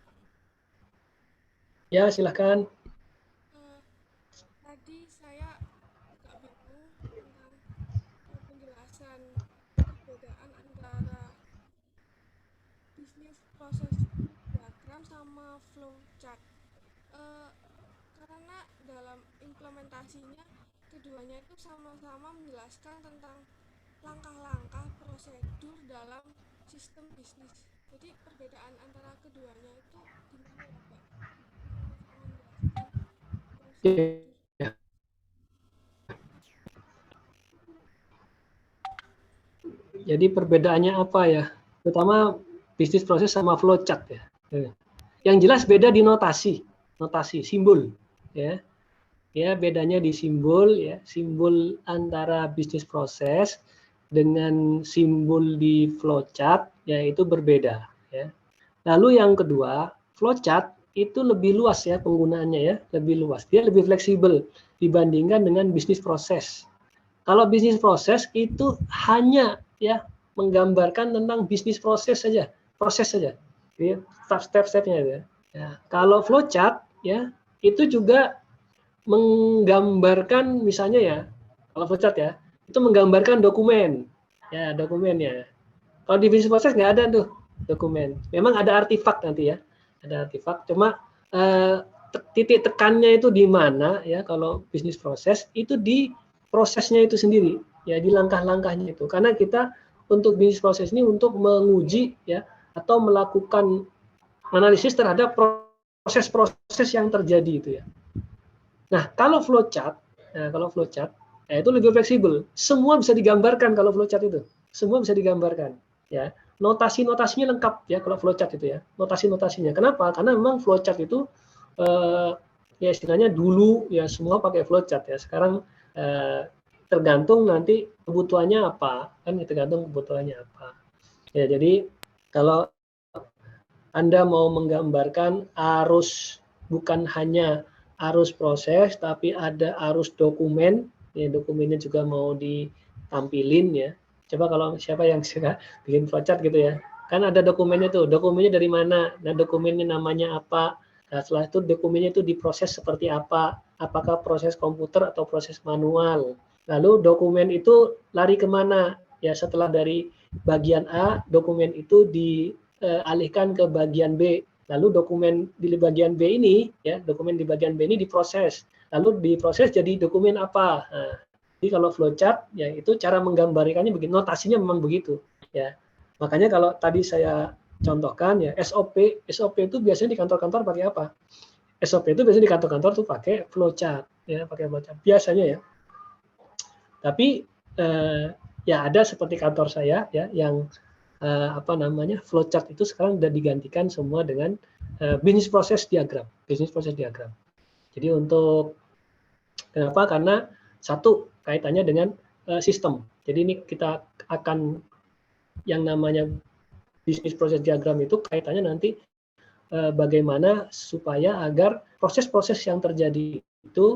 Ya, silahkan. Tadi saya agak bingung tentang penjelasan perbedaan antara bisnis proses diagram sama flowchart. Karena dalam implementasinya keduanya itu sama-sama menjelaskan tentang langkah-langkah prosedur dalam sistem bisnis. Jadi perbedaan antara keduanya itu gimana ya, Pak? Sama-sama menjelaskan prosedur. Jadi perbedaannya apa ya? Terutama bisnis proses sama flowchart ya. Yang jelas beda di notasi, simbol ya. Ya, bedanya di simbol ya. Simbol antara bisnis proses dengan simbol di flowchart yaitu berbeda ya. Lalu yang kedua, flowchart itu lebih luas ya penggunaannya ya, lebih luas. Dia lebih fleksibel dibandingkan dengan bisnis proses. Kalau bisnis proses itu hanya ya menggambarkan tentang bisnis proses saja, ya, step-stepnya ya. Ya. Kalau flowchart ya itu juga menggambarkan misalnya ya, kalau flowchart ya itu menggambarkan dokumen, ya dokumennya. Kalau di bisnis proses nggak ada tuh dokumen. Memang ada artefak nanti ya, ada artefak. Cuma titik tekannya itu di mana ya? Kalau bisnis proses itu di prosesnya itu sendiri, ya di langkah-langkahnya itu. Karena kita untuk bisnis proses ini untuk menguji ya atau melakukan analisis terhadap proses-proses yang terjadi itu ya. Nah kalau flowchart, ya itu lebih fleksibel. Semua bisa digambarkan kalau flowchart itu. Semua bisa digambarkan. Ya, notasi-notasinya lengkap ya kalau flowchart itu ya. Notasi-notasinya. Kenapa? Karena memang flowchart itu ya istilahnya dulu ya semua pakai flowchart ya. Sekarang tergantung nanti kebutuhannya apa, kan tergantung kebutuhannya apa. Ya, jadi kalau Anda mau menggambarkan arus bukan hanya arus proses, tapi ada arus dokumen, ya dokumennya juga mau ditampilin ya. Coba kalau siapa yang suka bikin flowchart gitu ya, kan ada dokumennya tuh, dokumennya dari mana, nah dokumennya namanya apa, nah setelah itu dokumennya itu diproses seperti apa, apakah proses komputer atau proses manual, lalu dokumen itu lari kemana, ya setelah dari bagian A, dokumen itu dialihkan ke bagian B, lalu dokumen di bagian B ini, ya dokumen di bagian B ini diproses, lalu diproses jadi dokumen apa. Nah, jadi kalau flowchart, ya itu cara menggambarkannya begini, notasinya memang begitu, ya. Makanya kalau tadi saya contohkan ya SOP itu biasanya di kantor-kantor pakai apa? SOP itu biasanya di kantor-kantor tuh pakai flowchart, ya pakai flowchart biasanya ya. Tapi ya ada seperti kantor saya ya yang flowchart itu sekarang sudah digantikan semua dengan bisnis proses diagram. Jadi untuk kenapa? Karena satu kaitannya dengan sistem. Jadi ini kita akan yang namanya bisnis proses diagram itu kaitannya nanti bagaimana supaya agar proses-proses yang terjadi itu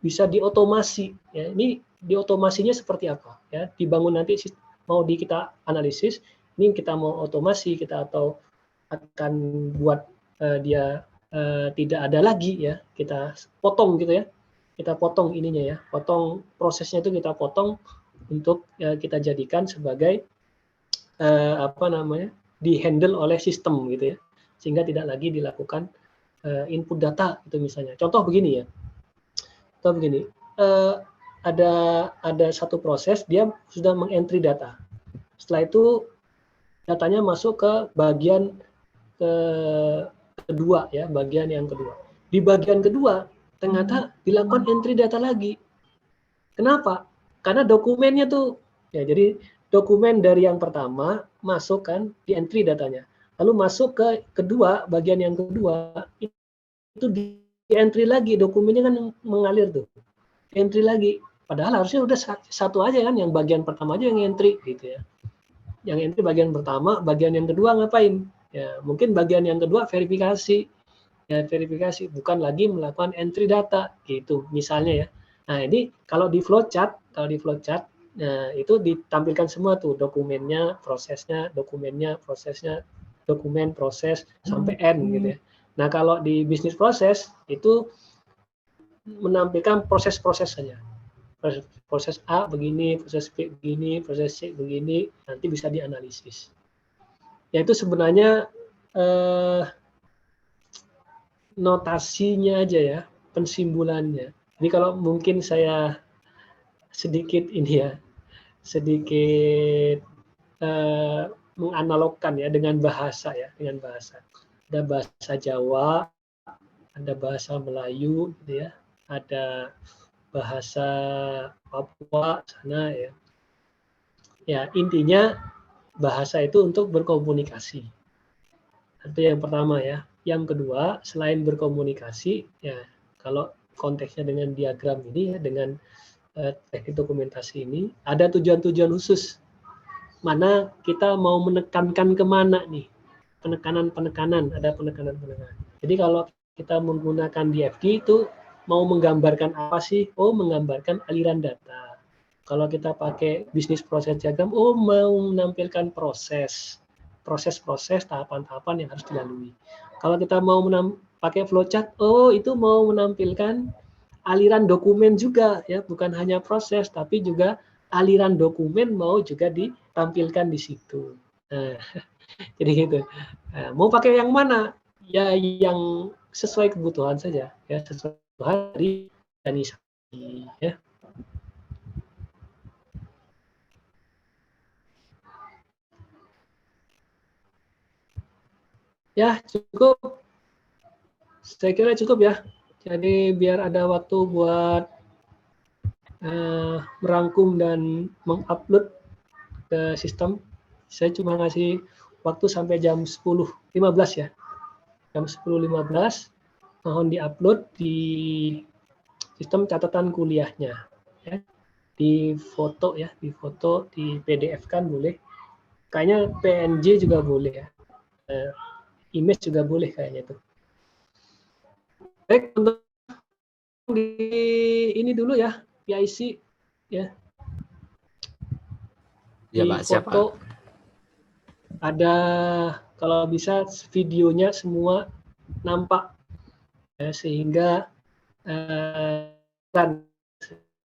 bisa diotomasi. Ya, ini diotomasinya seperti apa? Ya, dibangun nanti mau kita analisis. Ini kita mau otomasi kita atau akan buat dia tidak ada lagi ya, kita potong gitu ya, kita potong ininya ya, potong prosesnya itu kita potong untuk kita jadikan sebagai dihandle oleh sistem gitu ya, sehingga tidak lagi dilakukan input data itu misalnya. Contoh begini ya, ada satu proses dia sudah mengentry data, setelah itu datanya masuk ke bagian kedua ya, bagian yang kedua. Di bagian kedua ternyata dilakukan entry data lagi. Kenapa? Karena dokumennya tuh ya, jadi dokumen dari yang pertama masuk kan di entry datanya. Lalu masuk ke kedua, bagian yang kedua itu di entry lagi, dokumennya kan mengalir tuh. Entry lagi. Padahal harusnya udah satu aja kan, yang bagian pertama aja yang entry gitu ya. Yang entry bagian pertama, bagian yang kedua ngapain? Ya, mungkin bagian yang kedua verifikasi. Ya, verifikasi, bukan lagi melakukan entry data gitu misalnya ya. Nah, ini kalau di flowchart kalau di flowchart, nah itu ditampilkan semua tuh dokumennya, prosesnya, dokumen, proses sampai end gitu ya. Nah kalau di bisnis proses itu menampilkan proses-proses saja. Proses A begini, proses B begini, proses C begini, nanti bisa dianalisis. Ya itu sebenarnya notasinya aja ya, pensimbolannya. Jadi kalau mungkin saya sedikit ini ya, sedikit menganalogkan ya dengan bahasa ya, dengan bahasa. Ada bahasa Jawa, ada bahasa Melayu gitu ya, ada bahasa Papua sana ya. Ya, intinya bahasa itu untuk berkomunikasi. Itu yang pertama ya. Yang kedua, selain berkomunikasi ya, kalau konteksnya dengan diagram ini ya, dengan teknik dokumentasi ini, ada tujuan-tujuan khusus. Mana kita mau menekankan kemana nih? Penekanan-penekanan, ada penekanan-penekanan. Jadi kalau kita menggunakan DFD itu mau menggambarkan apa sih? Oh, menggambarkan aliran data. Kalau kita pakai bisnis proses diagram, oh mau menampilkan proses, tahapan-tahapan yang harus dilalui. Kalau kita mau pakai flowchart, oh itu mau menampilkan aliran dokumen juga ya, bukan hanya proses tapi juga aliran dokumen mau juga ditampilkan di situ. Nah, jadi gitu. Nah, mau pakai yang mana? Ya yang sesuai kebutuhan saja, ya sesuai kebutuhan dari organisasi. Ya. Ya cukup. Saya kira cukup ya. Jadi biar ada waktu buat merangkum dan mengupload ke sistem. Saya cuma ngasih waktu sampai jam 10.15 ya. Jam 10.15 mohon diupload di sistem catatan kuliahnya. Ya. Di foto ya, di foto, di PDF kan boleh. Kayaknya PNG juga boleh ya. Image juga boleh kayaknya tuh. Baik, untuk di ini dulu ya, PIC ya. Di Ya, Pak, siap, foto Pak. ada kalau bisa videonya semua nampak ya, sehingga